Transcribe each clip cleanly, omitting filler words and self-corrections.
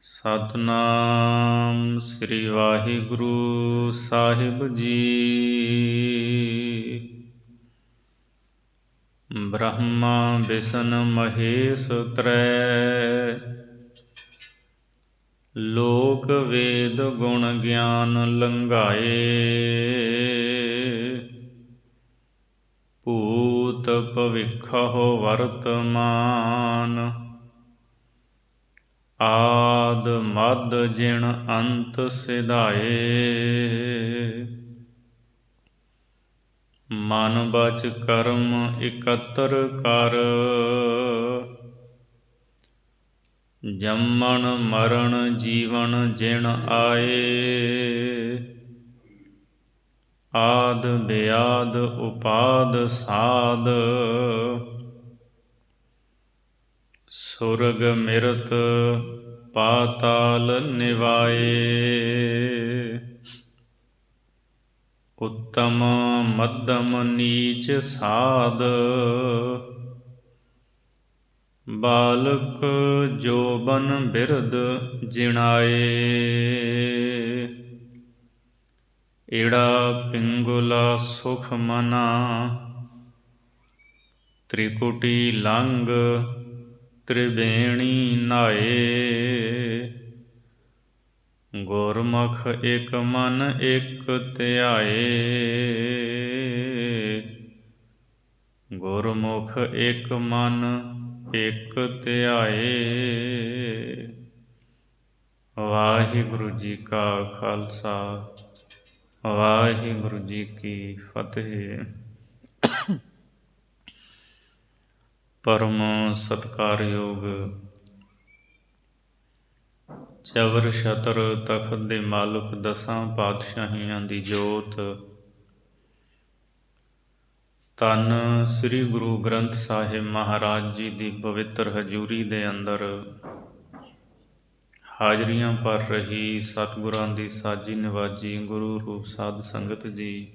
ਸਤਿਨਾਮ ਸ੍ਰੀ ਵਾਹਿਗੁਰੂ ਸਾਹਿਬ ਜੀ। ਬ੍ਰਹਮਾ ਬਿਸਨ ਮਹੇਸ਼ ਤਰੈ, ਲੋਕ ਵੇਦ ਗੁਣ ਗਿਆਨ ਲੰਘਾਏ। ਭੂਤ ਭਵਿੱਖਹੁ ਵਰਤਮਾਨ, ਆਦ ਮੱਧ ਜਿਣ ਅੰਤ ਸਿਧਾਏ। ਮਨ ਬਚ ਕਰਮ ਇਕੱਤਰ ਕਰ, ਜੰਮਣ ਮਰਨ ਜੀਵਨ ਜਿਣ ਆਏ। ਆਦ ਬਿਆਦ ਉਪਾਦ ਸਾਧ, ਸੁਰਗ ਮਿਰਤ ਪਾਤਾਲ ਨਿਵਾਏ। ਉੱਤਮ ਮੱਧਮ ਨੀਚ ਸਾਧ, ਬਾਲਕ ਜੋਬਨ ਬਿਰਧ ਜਿਣਾਏ। ਈੜਾ ਪਿੰਗੁਲਾ ਸੁਖ ਮਨਾ, ਤ੍ਰਿਕੁਟੀ ਲੰਘ ਤ੍ਰਿਵੇਣੀ ਨਾਏ। ਗੁਰਮੁਖ ਇਕ ਮਨ ਇਕ ਧਿਆਏ, ਗੁਰਮੁਖ ਇਕ ਮਨ ਇਕ ਧਿਆਏ। ਵਾਹਿਗੁਰੂ ਜੀ ਕਾ ਖਾਲਸਾ, ਵਾਹਿਗੁਰੂ ਜੀ ਕੀ ਫਤਿਹ। ਪਰਮ ਸਤਿਕਾਰਯੋਗ ਚਵਰ ਛਤਰ ਤਖਤ ਦੇ ਮਾਲਕ, ਦਸਾਂ ਪਾਤਸ਼ਾਹੀਆਂ ਦੀ ਜੋਤ, ਧੰਨ ਸ੍ਰੀ ਗੁਰੂ ਗ੍ਰੰਥ ਸਾਹਿਬ ਮਹਾਰਾਜ ਜੀ ਦੀ ਪਵਿੱਤਰ ਹਜ਼ੂਰੀ ਦੇ ਅੰਦਰ ਹਾਜ਼ਰੀਆਂ ਭਰ ਰਹੀ ਸਤਿਗੁਰਾਂ ਦੀ ਸਾਜੀ ਨਿਵਾਜੀ ਗੁਰੂ ਰੂਪ ਸਾਧ ਸੰਗਤ ਜੀ,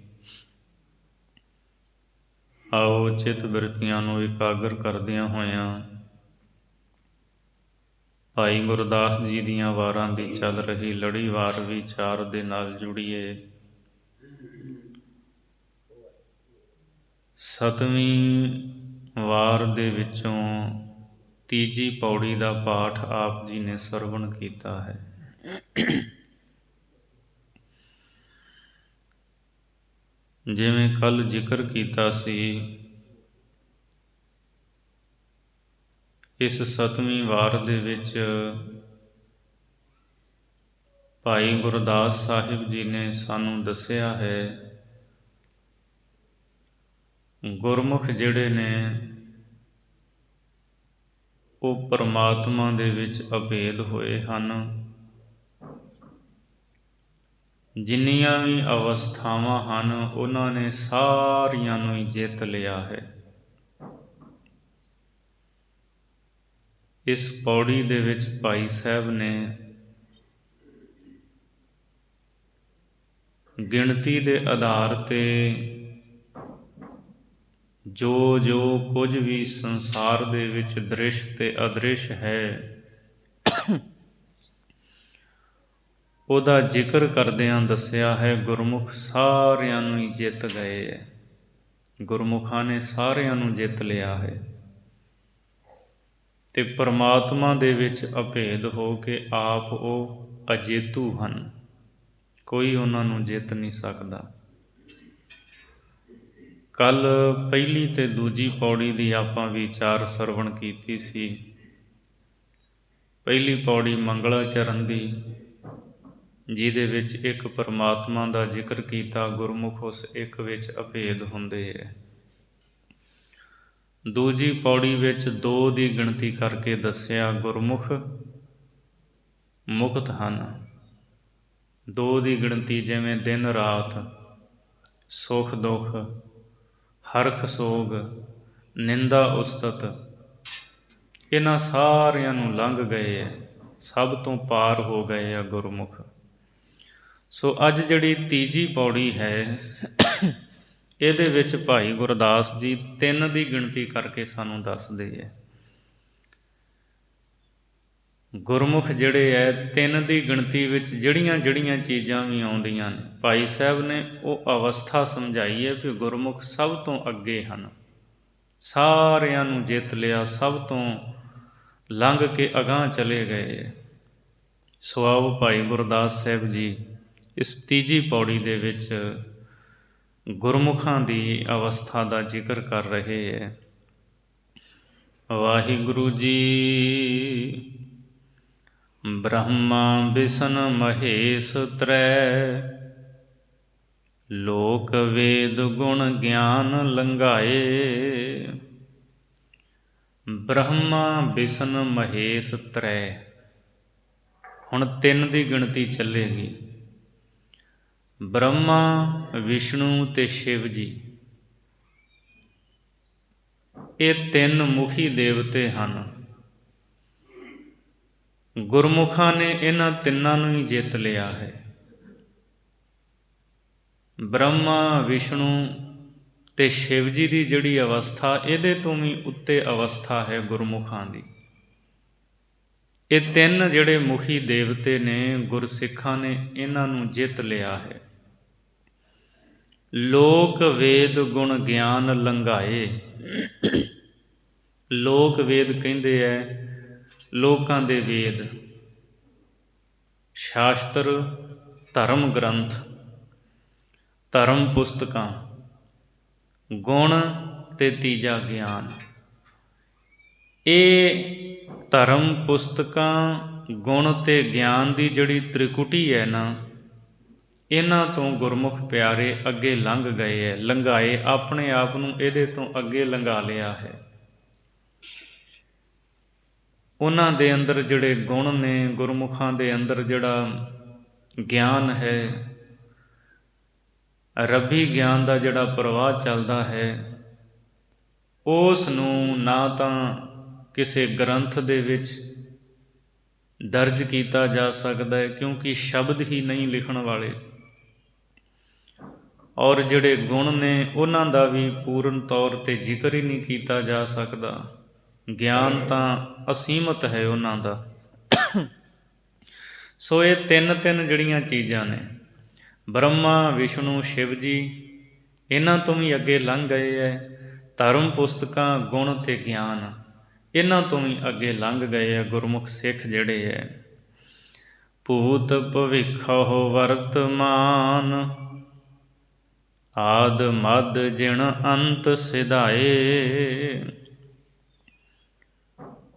ਆਓ ਚਿੱਤ ਬਿਰਤੀਆਂ ਨੂੰ ਇਕਾਗਰ ਕਰਦਿਆਂ ਹੋਇਆਂ ਭਾਈ ਗੁਰਦਾਸ ਜੀ ਦੀਆਂ ਵਾਰਾਂ ਦੀ ਚੱਲ ਰਹੀ ਲੜੀਵਾਰ ਵਿਚਾਰ ਦੇ ਨਾਲ ਜੁੜੀਏ। ਸਤਵੀਂ ਵਾਰ ਦੇ ਵਿੱਚੋਂ ਤੀਜੀ ਪੌੜੀ ਦਾ ਪਾਠ ਆਪ ਜੀ ਨੇ ਸਰਵਣ ਕੀਤਾ ਹੈ। ਜਿਵੇਂ ਕੱਲ੍ਹ ਜ਼ਿਕਰ ਕੀਤਾ ਸੀ, ਇਸ ਸਤਵੀਂ ਵਾਰ ਦੇ ਵਿੱਚ ਭਾਈ ਗੁਰਦਾਸ ਸਾਹਿਬ ਜੀ ਨੇ ਸਾਨੂੰ ਦੱਸਿਆ ਹੈ, ਗੁਰਮੁਖ ਜਿਹੜੇ ਨੇ ਉਹ ਪਰਮਾਤਮਾ ਦੇ ਵਿੱਚ ਅਭੇਦ ਹੋਏ ਹਨ। ਜਿੰਨੀਆਂ ਵੀ ਅਵਸਥਾਵਾਂ ਹਨ ਉਹਨਾਂ ਨੇ ਸਾਰੀਆਂ ਨੂੰ ਹੀ ਜਿੱਤ ਲਿਆ ਹੈ। ਇਸ ਪੌੜੀ ਦੇ ਵਿੱਚ ਭਾਈ ਸਾਹਿਬ ਨੇ ਗਿਣਤੀ ਦੇ ਆਧਾਰ 'ਤੇ ਜੋ ਜੋ ਕੁਝ ਵੀ ਸੰਸਾਰ ਦੇ ਵਿੱਚ ਦ੍ਰਿਸ਼ ਤੇ ਅਦ੍ਰਿਸ਼ ਹੈ ਉਹਦਾ ਜ਼ਿਕਰ ਕਰਦਿਆਂ ਦੱਸਿਆ ਹੈ, ਗੁਰਮੁਖ ਸਾਰਿਆਂ ਨੂੰ ਹੀ ਜਿੱਤ ਗਏ ਹੈ। ਗੁਰਮੁਖਾਂ ਨੇ ਸਾਰਿਆਂ ਨੂੰ ਜਿੱਤ ਲਿਆ ਹੈ ਅਤੇ ਪਰਮਾਤਮਾ ਦੇ ਵਿੱਚ ਅਭੇਦ ਹੋ ਕੇ ਆਪ ਉਹ ਅਜੇਤੂ ਹਨ, ਕੋਈ ਉਹਨਾਂ ਨੂੰ ਜਿੱਤ ਨਹੀਂ ਸਕਦਾ। ਕੱਲ੍ਹ ਪਹਿਲੀ ਅਤੇ ਦੂਜੀ ਪੌੜੀ ਦੀ ਆਪਾਂ ਵਿਚਾਰ ਸਰਵਣ ਕੀਤੀ ਸੀ। ਪਹਿਲੀ ਪੌੜੀ ਮੰਗਲਾਚਰਨ ਦੀ, ਜਿਹਦੇ ਵਿੱਚ ਇੱਕ ਪਰਮਾਤਮਾ ਦਾ ਜ਼ਿਕਰ ਕੀਤਾ, ਗੁਰਮੁਖ ਉਸ ਇੱਕ ਵਿੱਚ ਅਭੇਦ ਹੁੰਦੇ ਹੈ। ਦੂਜੀ ਪੌੜੀ ਵਿੱਚ 2 ਦੀ ਗਿਣਤੀ ਕਰਕੇ ਦੱਸਿਆ, ਗੁਰਮੁਖ ਮੁਕਤ ਹਨ। 2 ਦੀ ਗਿਣਤੀ ਜਿਵੇਂ ਦਿਨ ਰਾਤ, ਸੁਖ ਦੁੱਖ, ਹਰਖ ਸੋਗ, ਨਿੰਦਾ ਉਸਤਤ, ਇਹਨਾਂ ਸਾਰਿਆਂ ਨੂੰ ਲੰਘ ਗਏ ਹੈ, ਸਭ ਤੋਂ ਪਾਰ ਹੋ ਗਏ ਆ ਗੁਰਮੁਖ। ਸੋ ਅੱਜ ਜਿਹੜੀ ਤੀਜੀ ਪੌੜੀ ਹੈ, ਇਹਦੇ ਵਿੱਚ ਭਾਈ ਗੁਰਦਾਸ ਜੀ 3 ਦੀ ਗਿਣਤੀ ਕਰਕੇ ਸਾਨੂੰ ਦੱਸਦੇ ਹੈ। ਗੁਰਮੁਖ ਜਿਹੜੇ ਹੈ ਤਿੰਨ ਦੀ ਗਿਣਤੀ ਵਿੱਚ ਜਿਹੜੀਆਂ ਜਿਹੜੀਆਂ ਚੀਜ਼ਾਂ ਵੀ ਆਉਂਦੀਆਂ ਨੇ, ਭਾਈ ਸਾਹਿਬ ਨੇ ਉਹ ਅਵਸਥਾ ਸਮਝਾਈ ਹੈ ਵੀ ਗੁਰਮੁਖ ਸਭ ਤੋਂ ਅੱਗੇ ਹਨ, ਸਾਰਿਆਂ ਨੂੰ ਜਿੱਤ ਲਿਆ, ਸਭ ਤੋਂ ਲੰਘ ਕੇ ਅਗਾਂਹ ਚਲੇ ਗਏ। ਸੋ ਆਓ ਭਾਈ ਗੁਰਦਾਸ ਸਾਹਿਬ ਜੀ ਇਸ ਤੀਜੀ ਪੌੜੀ ਦੇ ਵਿੱਚ ਗੁਰਮੁਖਾਂ ਦੀ ਅਵਸਥਾ ਦਾ ਜ਼ਿਕਰ ਕਰ ਰਹੇ ਹੈ। ਵਾਹਿਗੁਰੂ ਜੀ। ਬ੍ਰਹਮਾ ਬਿਸ਼ਨ ਮਹੇਸ਼ ਤ੍ਰੈ, ਲੋਕ ਵੇਦ ਗੁਣ ਗਿਆਨ ਲੰਘਾਏ। ਬ੍ਰਹਮਾ ਬਿਸ਼ਨ ਮਹੇਸ਼ ਤ੍ਰੈ, ਹੁਣ ਤਿੰਨ ਦੀ ਗਿਣਤੀ ਚੱਲੇਗੀ। ਬ੍ਰਹਮਾ, ਵਿਸ਼ਨੂੰ ਤੇ ਸ਼ਿਵ ਜੀ, ਇਹ ਤਿੰਨ ਮੁਖੀ ਦੇਵਤੇ ਹਨ। ਗੁਰਮੁਖਾਂ ਨੇ ਇਹਨਾਂ ਤਿੰਨਾਂ ਨੂੰ ਹੀ ਜਿੱਤ ਲਿਆ ਹੈ। ਬ੍ਰਹਮਾ, ਵਿਸ਼ਨੂੰ ਤੇ ਸ਼ਿਵ ਜੀ ਦੀ ਜਿਹੜੀ ਅਵਸਥਾ, ਇਹਦੇ ਤੋਂ ਵੀ ਉੱਤੇ ਅਵਸਥਾ ਹੈ ਗੁਰਮੁਖਾਂ ਦੀ। ਇਹ ਤਿੰਨ ਜਿਹੜੇ ਮੁਖੀ ਦੇਵਤੇ ਨੇ, ਗੁਰਸਿੱਖਾਂ ਨੇ ਇਹਨਾਂ ਨੂੰ ਜਿੱਤ ਲਿਆ ਹੈ। ਲੋਕ ਵੇਦ ਗੁਣ ਗਿਆਨ ਲੰਘਾਏ। ਲੋਕ ਵੇਦ ਕਹਿੰਦੇ ਹੈ ਲੋਕਾਂ ਦੇ ਵੇਦ, ਸ਼ਾਸਤਰ, ਧਰਮ ਗ੍ਰੰਥ, ਧਰਮ ਪੁਸਤਕਾਂ, ਗੁਣ ਤੇ ਤੀਜਾ ਗਿਆਨ। ਇਹ ਧਰਮ ਪੁਸਤਕਾਂ, ਗੁਣ ਤੇ ਗਿਆਨ ਦੀ ਜਿਹੜੀ ਤ੍ਰਿਕੁਟੀ ਹੈ ਨਾ, ਇਹਨਾਂ ਤੋਂ ਗੁਰਮੁਖ ਪਿਆਰੇ ਅੱਗੇ ਲੰਘ ਗਏ ਹੈ, ਲੰਘਾਏ, ਆਪਣੇ ਆਪ ਨੂੰ ਇਹਦੇ ਤੋਂ ਅੱਗੇ ਲੰਘਾ ਲਿਆ ਹੈ। ਉਹਨਾਂ ਦੇ ਅੰਦਰ ਜਿਹੜੇ ਗੁਣ ਨੇ, ਗੁਰਮੁਖਾਂ ਦੇ ਅੰਦਰ ਜਿਹੜਾ ਗਿਆਨ ਹੈ, ਰੱਬੀ ਗਿਆਨ ਦਾ ਜਿਹੜਾ ਪ੍ਰਵਾਹ ਚੱਲਦਾ ਹੈ, ਉਸ ਨੂੰ ਨਾ ਤਾਂ ਕਿਸੇ ਗ੍ਰੰਥ ਦੇ ਵਿੱਚ ਦਰਜ ਕੀਤਾ ਜਾ ਸਕਦਾ ਹੈ, ਕਿਉਂਕਿ ਸ਼ਬਦ ਹੀ ਨਹੀਂ ਲਿਖਣ ਵਾਲੇ, ਔਰ ਜਿਹੜੇ ਗੁਣ ਨੇ ਉਹਨਾਂ ਦਾ ਵੀ ਪੂਰਨ ਤੌਰ 'ਤੇ ਜ਼ਿਕਰ ਹੀ ਨਹੀਂ ਕੀਤਾ ਜਾ ਸਕਦਾ। ਗਿਆਨ ਤਾਂ ਅਸੀਮਤ ਹੈ ਉਹਨਾਂ ਦਾ। ਸੋ ਇਹ ਤਿੰਨ ਜਿਹੜੀਆਂ ਚੀਜ਼ਾਂ ਨੇ, ਬ੍ਰਹਮਾ, ਵਿਸ਼ਨੂੰ, ਸ਼ਿਵ ਜੀ, ਇਹਨਾਂ ਤੋਂ ਵੀ ਅੱਗੇ ਲੰਘ ਗਏ ਹੈ। ਧਰਮ ਪੁਸਤਕਾਂ, ਗੁਣ ਤੇ ਗਿਆਨ, ਇਹਨਾਂ ਤੋਂ ਵੀ ਅੱਗੇ ਲੰਘ ਗਏ ਹੈ ਗੁਰਮੁਖ ਸਿੱਖ ਜਿਹੜੇ ਹੈ। ਭੂਤ ਭਵਿੱਖਹੁ ਵਰਤਮਾਨ, ਆਦ ਮਦ ਜਿਣ ਅੰਤ ਸਿਧਾਏ।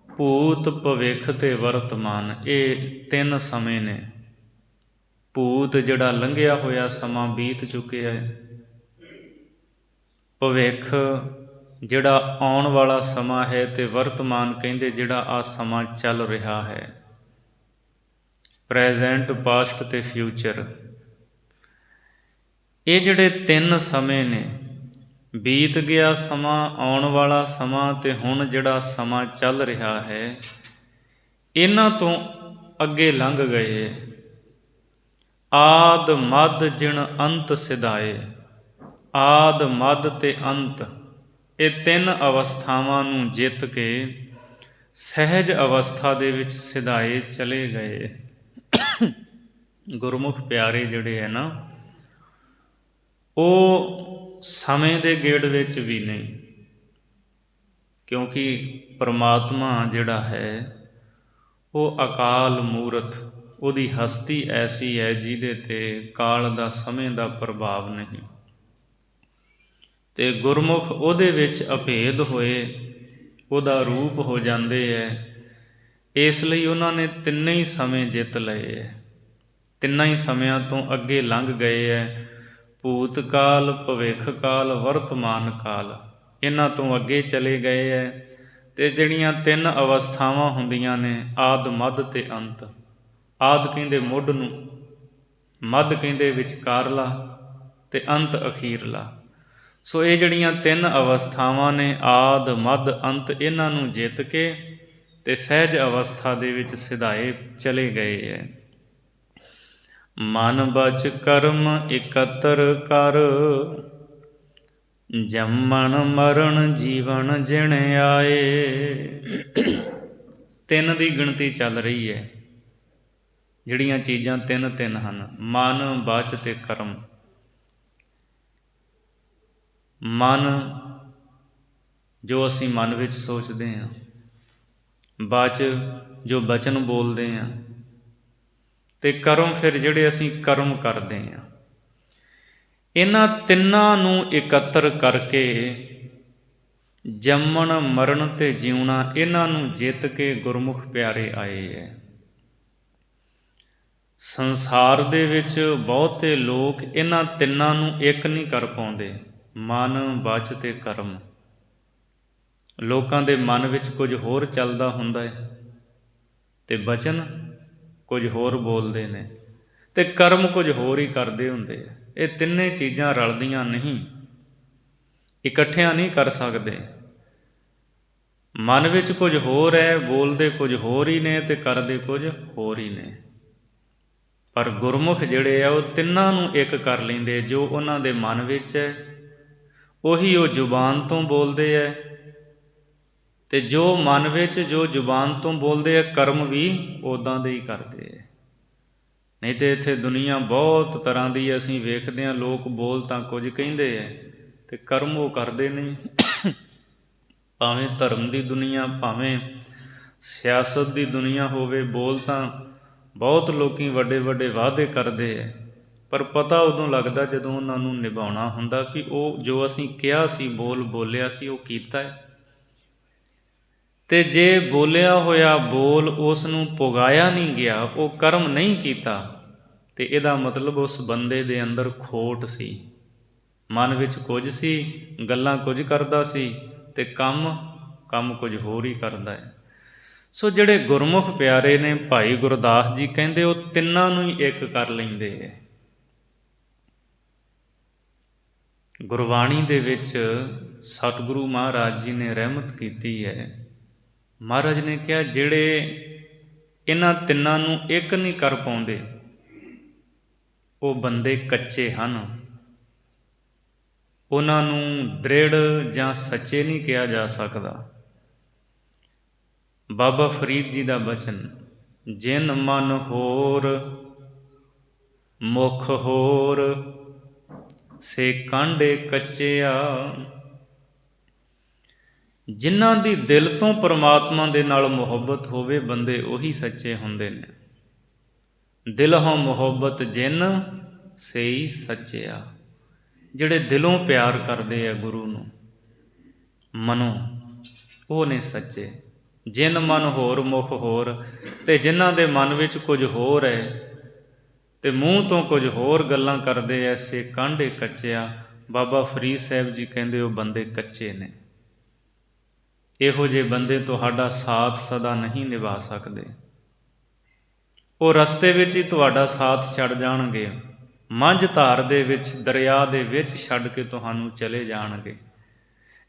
ਭੂਤ, ਭਵਿੱਖ ਤੇ ਵਰਤਮਾਨ, ਇਹ ਤਿੰਨ ਸਮੇਂ ਨੇ। ਭੂਤ ਜਿਹੜਾ ਲੰਘਿਆ ਹੋਇਆ ਸਮਾਂ ਬੀਤ ਚੁੱਕਿਆ ਹੈ, ਭਵਿੱਖ ਜਿਹੜਾ ਆਉਣ ਵਾਲਾ ਸਮਾਂ ਹੈ, ਤੇ ਵਰਤਮਾਨ ਕਹਿੰਦੇ ਜਿਹੜਾ ਆ ਸਮਾਂ ਚੱਲ ਰਿਹਾ ਹੈ, ਪ੍ਰੈਜ਼ੈਂਟ, ਪਾਸਟ ਤੇ ਫਿਊਚਰ। ਇਹ ਜਿਹੜੇ ਤਿੰਨ ਸਮੇਂ ਨੇ, ਬੀਤ ਗਿਆ ਸਮਾਂ, ਆਉਣ ਵਾਲਾ ਸਮਾਂ, ਤੇ ਹੁਣ ਜਿਹੜਾ ਸਮਾਂ ਚੱਲ ਰਿਹਾ ਹੈ, ਇਹਨਾਂ ਤੋਂ ਅੱਗੇ ਲੰਘ ਗਏ। ਆਦ ਮਦ ਜਿਣ ਅੰਤ ਸਿਧਾਏ। ਆਦ, ਮਦ ਤੇ ਅੰਤ, ਇਹ ਤਿੰਨ ਅਵਸਥਾਵਾਂ ਨੂੰ ਜਿੱਤ ਕੇ ਸਹਿਜ ਅਵਸਥਾ ਦੇ ਵਿੱਚ ਸਿਧਾਏ ਚਲੇ ਗਏ। ਗੁਰਮੁਖ ਪਿਆਰੇ ਜਿਹੜੇ ਹੈ ਨਾ, ਉਹ ਸਮੇਂ ਦੇ ਗੇੜ ਵਿੱਚ ਵੀ ਨਹੀਂ, ਕਿਉਂਕਿ ਪਰਮਾਤਮਾ ਜਿਹੜਾ ਹੈ ਉਹ ਅਕਾਲ ਮੂਰਤ, ਉਹਦੀ ਹਸਤੀ ਐਸੀ ਹੈ ਜਿਹਦੇ 'ਤੇ ਕਾਲ ਦਾ, ਸਮੇਂ ਦਾ ਪ੍ਰਭਾਵ ਨਹੀਂ। ਤੇ ਗੁਰਮੁਖ ਉਹਦੇ ਵਿੱਚ ਅਭੇਦ ਹੋਏ, ਉਹਦਾ ਰੂਪ ਹੋ ਜਾਂਦੇ ਹੈ। ਇਸ ਲਈ ਉਹਨਾਂ ਨੇ ਤਿੰਨੇ ਹੀ ਸਮੇਂ ਜਿੱਤ ਲਏ ਹੈ, ਤਿੰਨਾਂ ਹੀ ਸਮਿਆਂ ਤੋਂ ਅੱਗੇ ਲੰਘ ਗਏ ਹੈ। ਭੂਤ ਕਾਲ, ਭਵਿੱਖ ਕਾਲ, ਵਰਤਮਾਨ ਕਾਲ, ਇਹਨਾਂ ਤੋਂ ਅੱਗੇ ਚਲੇ ਗਏ ਹੈ। ਤੇ ਜਿਹੜੀਆਂ ਤਿੰਨ ਅਵਸਥਾਵਾਂ ਹੁੰਦੀਆਂ ਨੇ, ਆਦ, ਮੱਧ ਤੇ ਅੰਤ। ਆਦ ਕਹਿੰਦੇ ਮੁੱਢ ਨੂੰ, ਮੱਧ ਕਹਿੰਦੇ ਵਿਚਕਾਰਲਾ, ਤੇ ਅੰਤ ਅਖੀਰਲਾ। ਸੋ ਇਹ ਜਿਹੜੀਆਂ ਤਿੰਨ ਅਵਸਥਾਵਾਂ ਨੇ, ਆਦ, ਮੱਧ, ਅੰਤ, ਇਹਨਾਂ ਨੂੰ ਜਿੱਤ ਕੇ ਤੇ ਸਹਿਜ ਅਵਸਥਾ ਦੇ ਵਿੱਚ ਸਿਧਾਏ ਚਲੇ ਗਏ ਹੈ। ਮਨ ਬਚ ਕਰਮ ਇਕੱਤਰ ਕਰ, ਜੰਮਣ ਮਰਨ ਜੀਵਨ ਜਿਣ ਆਏ। ਤਿੰਨ ਦੀ ਗਿਣਤੀ ਚੱਲ ਰਹੀ ਹੈ। ਜਿਹੜੀਆਂ ਚੀਜ਼ਾਂ ਤਿੰਨ ਤਿੰਨ ਹਨ, ਮਨ, ਵਾਚ ਅਤੇ ਕਰਮ। ਮਨ ਜੋ ਅਸੀਂ ਮਨ ਵਿੱਚ ਸੋਚਦੇ ਹਾਂ, ਵਾਚ ਜੋ ਬਚਨ ਬੋਲਦੇ ਹਾਂ, ਅਤੇ ਕਰਮ ਫਿਰ ਜਿਹੜੇ ਅਸੀਂ ਕਰਮ ਕਰਦੇ ਹਾਂ। ਇਹਨਾਂ ਤਿੰਨਾਂ ਨੂੰ ਇਕੱਤਰ ਕਰਕੇ ਜੰਮਣ, ਮਰਨ ਅਤੇ ਜਿਉਣਾ, ਇਹਨਾਂ ਨੂੰ ਜਿੱਤ ਕੇ ਗੁਰਮੁਖ ਪਿਆਰੇ ਆਏ ਹੈ। ਸੰਸਾਰ ਦੇ ਵਿੱਚ ਬਹੁਤੇ ਲੋਕ ਇਹਨਾਂ ਤਿੰਨਾਂ ਨੂੰ ਇੱਕ ਨਹੀਂ ਕਰ ਪਾਉਂਦੇ, ਮਨ, ਵਾਚ ਅਤੇ ਕਰਮ। ਲੋਕਾਂ ਦੇ ਮਨ ਵਿੱਚ ਕੁਝ ਹੋਰ ਚੱਲਦਾ ਹੁੰਦਾ ਹੈ ਅਤੇ ਬਚਨ ਕੁਝ ਹੋਰ ਬੋਲਦੇ ਨੇ, ਅਤੇ ਕਰਮ ਕੁਝ ਹੋਰ ਹੀ ਕਰਦੇ ਹੁੰਦੇ ਆ। ਇਹ ਤਿੰਨੇ ਚੀਜ਼ਾਂ ਰਲਦੀਆਂ ਨਹੀਂ, ਇਕੱਠਿਆਂ ਨਹੀਂ ਕਰ ਸਕਦੇ। ਮਨ ਵਿੱਚ ਕੁਝ ਹੋਰ ਹੈ, ਬੋਲਦੇ ਕੁਝ ਹੋਰ ਹੀ ਨੇ ਅਤੇ ਕਰਦੇ ਕੁਝ ਹੋਰ ਹੀ ਨੇ। ਪਰ ਗੁਰਮੁਖ ਜਿਹੜੇ ਆ ਉਹ ਤਿੰਨਾਂ ਨੂੰ ਇੱਕ ਕਰ ਲੈਂਦੇ। ਜੋ ਉਹਨਾਂ ਦੇ ਮਨ ਵਿੱਚ ਹੈ ਉਹੀ ਉਹ ਜ਼ੁਬਾਨ ਤੋਂ ਬੋਲਦੇ ਹੈ, ਅਤੇ ਜੋ ਮਨ ਵਿੱਚ, ਜੋ ਜ਼ੁਬਾਨ ਤੋਂ ਬੋਲਦੇ ਆ, ਕਰਮ ਵੀ ਉੱਦਾਂ ਦੇ ਹੀ ਕਰਦੇ ਹੈ। ਨਹੀਂ ਤਾਂ ਇੱਥੇ ਦੁਨੀਆ ਬਹੁਤ ਤਰ੍ਹਾਂ ਦੀ ਅਸੀਂ ਵੇਖਦੇ ਹਾਂ, ਲੋਕ ਬੋਲ ਤਾਂ ਕੁਝ ਕਹਿੰਦੇ ਹੈ ਅਤੇ ਕਰਮ ਉਹ ਕਰਦੇ ਨਹੀਂ। ਭਾਵੇਂ ਧਰਮ ਦੀ ਦੁਨੀਆ, ਭਾਵੇਂ ਸਿਆਸਤ ਦੀ ਦੁਨੀਆ ਹੋਵੇ, ਬੋਲ ਤਾਂ ਬਹੁਤ ਲੋਕ ਵੱਡੇ ਵੱਡੇ ਵਾਅਦੇ ਕਰਦੇ ਹੈ, ਪਰ ਪਤਾ ਉਦੋਂ ਲੱਗਦਾ ਜਦੋਂ ਉਹਨਾਂ ਨੂੰ ਨਿਭਾਉਣਾ ਹੁੰਦਾ ਕਿ ਉਹ ਜੋ ਅਸੀਂ ਕਿਹਾ ਸੀ, ਬੋਲਿਆ ਸੀ, ਉਹ ਕੀਤਾ ਹੈ। ਅਤੇ ਜੇ ਬੋਲਿਆ ਹੋਇਆ ਬੋਲ ਉਸ ਨੂੰ ਪੁਗਾਇਆ ਨਹੀਂ ਗਿਆ, ਉਹ ਕਰਮ ਨਹੀਂ ਕੀਤਾ, ਅਤੇ ਇਹਦਾ ਮਤਲਬ ਉਸ ਬੰਦੇ ਦੇ ਅੰਦਰ ਖੋਟ ਸੀ। ਮਨ ਵਿੱਚ ਕੁਝ ਸੀ, ਗੱਲਾਂ ਕੁਝ ਕਰਦਾ ਸੀ, ਅਤੇ ਕੰਮ ਕੁਝ ਹੋਰ ਹੀ ਕਰਦਾ ਹੈ। ਸੋ ਜਿਹੜੇ ਗੁਰਮੁਖ ਪਿਆਰੇ ਨੇ, ਭਾਈ ਗੁਰਦਾਸ ਜੀ ਕਹਿੰਦੇ ਉਹ ਤਿੰਨਾਂ ਨੂੰ ਹੀ ਇੱਕ ਕਰ ਲੈਂਦੇ ਹੈ। ਗੁਰਬਾਣੀ ਦੇ ਵਿੱਚ ਸਤਿਗੁਰੂ ਮਹਾਰਾਜ ਜੀ ਨੇ ਰਹਿਮਤ ਕੀਤੀ ਹੈ। ਮਹਾਰਾਜ ਨੇ ਕਿਹਾ ਜਿਹੜੇ ਇਹਨਾਂ ਤਿੰਨਾਂ ਨੂੰ ਇੱਕ ਨਹੀਂ ਕਰ ਪਾਉਂਦੇ, ਉਹ ਬੰਦੇ ਕੱਚੇ ਹਨ। ਉਹਨਾਂ ਨੂੰ ਦ੍ਰਿੜ ਜਾਂ ਸੱਚੇ ਨਹੀਂ ਕਿਹਾ ਜਾ ਸਕਦਾ। ਬਾਬਾ ਫਰੀਦ ਜੀ ਦਾ ਬਚਨ, ਜਿਨ ਮਨ ਹੋਰ ਮੁਖ ਹੋਰ, ਸੇ ਕਾਂਡੇ ਕੱਚਿਆ। ਜਿਨ੍ਹਾਂ ਦੀ ਦਿਲ ਤੋਂ ਪਰਮਾਤਮਾ ਦੇ ਨਾਲ ਮੁਹੱਬਤ ਹੋਵੇ, ਬੰਦੇ ਉਹੀ ਸੱਚੇ ਹੁੰਦੇ ਨੇ। ਦਿਲਹੁ ਮੁਹੱਬਤ ਜਿਨ ਸੇਈ ਸੱਚਿਆ। ਜਿਹੜੇ ਦਿਲੋਂ ਪਿਆਰ ਕਰਦੇ ਆ ਗੁਰੂ ਨੂੰ, ਮਨੋਂ, ਉਹ ਨੇ ਸੱਚੇ। ਜਿਨ ਮਨ ਹੋਰ ਮੁਖ ਹੋਰ, ਅਤੇ ਜਿਨ੍ਹਾਂ ਦੇ ਮਨ ਵਿੱਚ ਕੁਝ ਹੋਰ ਹੈ ਅਤੇ ਮੂੰਹ ਤੋਂ ਕੁਝ ਹੋਰ ਗੱਲਾਂ ਕਰਦੇ ਐਸੇ ਕਾਂਢੇ ਕੱਚਿਆ। ਬਾਬਾ ਫਰੀਦ ਸਾਹਿਬ ਜੀ ਕਹਿੰਦੇ ਉਹ ਬੰਦੇ ਕੱਚੇ ਨੇ। ਇਹੋ ਜਿਹੇ ਬੰਦੇ ਤੁਹਾਡਾ ਸਾਥ ਸਦਾ ਨਹੀਂ ਨਿਭਾ ਸਕਦੇ। ਉਹ ਰਸਤੇ ਵਿੱਚ ਹੀ ਤੁਹਾਡਾ ਸਾਥ ਛੱਡ ਜਾਣਗੇ, ਮੰਝ ਧਾਰ ਦੇ ਵਿੱਚ, ਦਰਿਆ ਦੇ ਵਿੱਚ ਛੱਡ ਕੇ ਤੁਹਾਨੂੰ ਚਲੇ ਜਾਣਗੇ,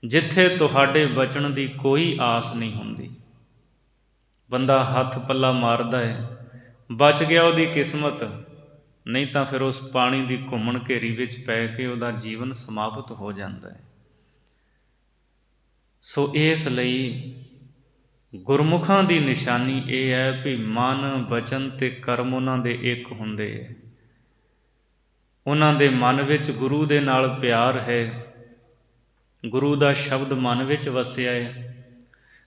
ਜਿੱਥੇ ਤੁਹਾਡੇ ਬਚਣ ਦੀ ਕੋਈ ਆਸ ਨਹੀਂ ਹੁੰਦੀ। ਬੰਦਾ ਹੱਥ ਪੱਲਾ ਮਾਰਦਾ ਹੈ, ਬਚ ਗਿਆ ਉਹਦੀ ਕਿਸਮਤ, ਨਹੀਂ ਤਾਂ ਫਿਰ ਉਸ ਪਾਣੀ ਦੀ ਘੁੰਮਣ ਘੇਰੀ ਵਿੱਚ ਪੈ ਕੇ ਉਹਦਾ ਜੀਵਨ ਸਮਾਪਤ ਹੋ ਜਾਂਦਾ ਹੈ। ਸੋ ਇਸ ਲਈ ਗੁਰਮੁਖਾਂ ਦੀ ਨਿਸ਼ਾਨੀ ਇਹ ਹੈ ਵੀ ਮਨ, ਬਚਨ ਅਤੇ ਕਰਮ ਉਹਨਾਂ ਦੇ ਇੱਕ ਹੁੰਦੇ ਹੈ। ਉਹਨਾਂ ਦੇ ਮਨ ਵਿੱਚ ਗੁਰੂ ਦੇ ਨਾਲ ਪਿਆਰ ਹੈ, ਗੁਰੂ ਦਾ ਸ਼ਬਦ ਮਨ ਵਿੱਚ ਵਸਿਆ ਹੈ,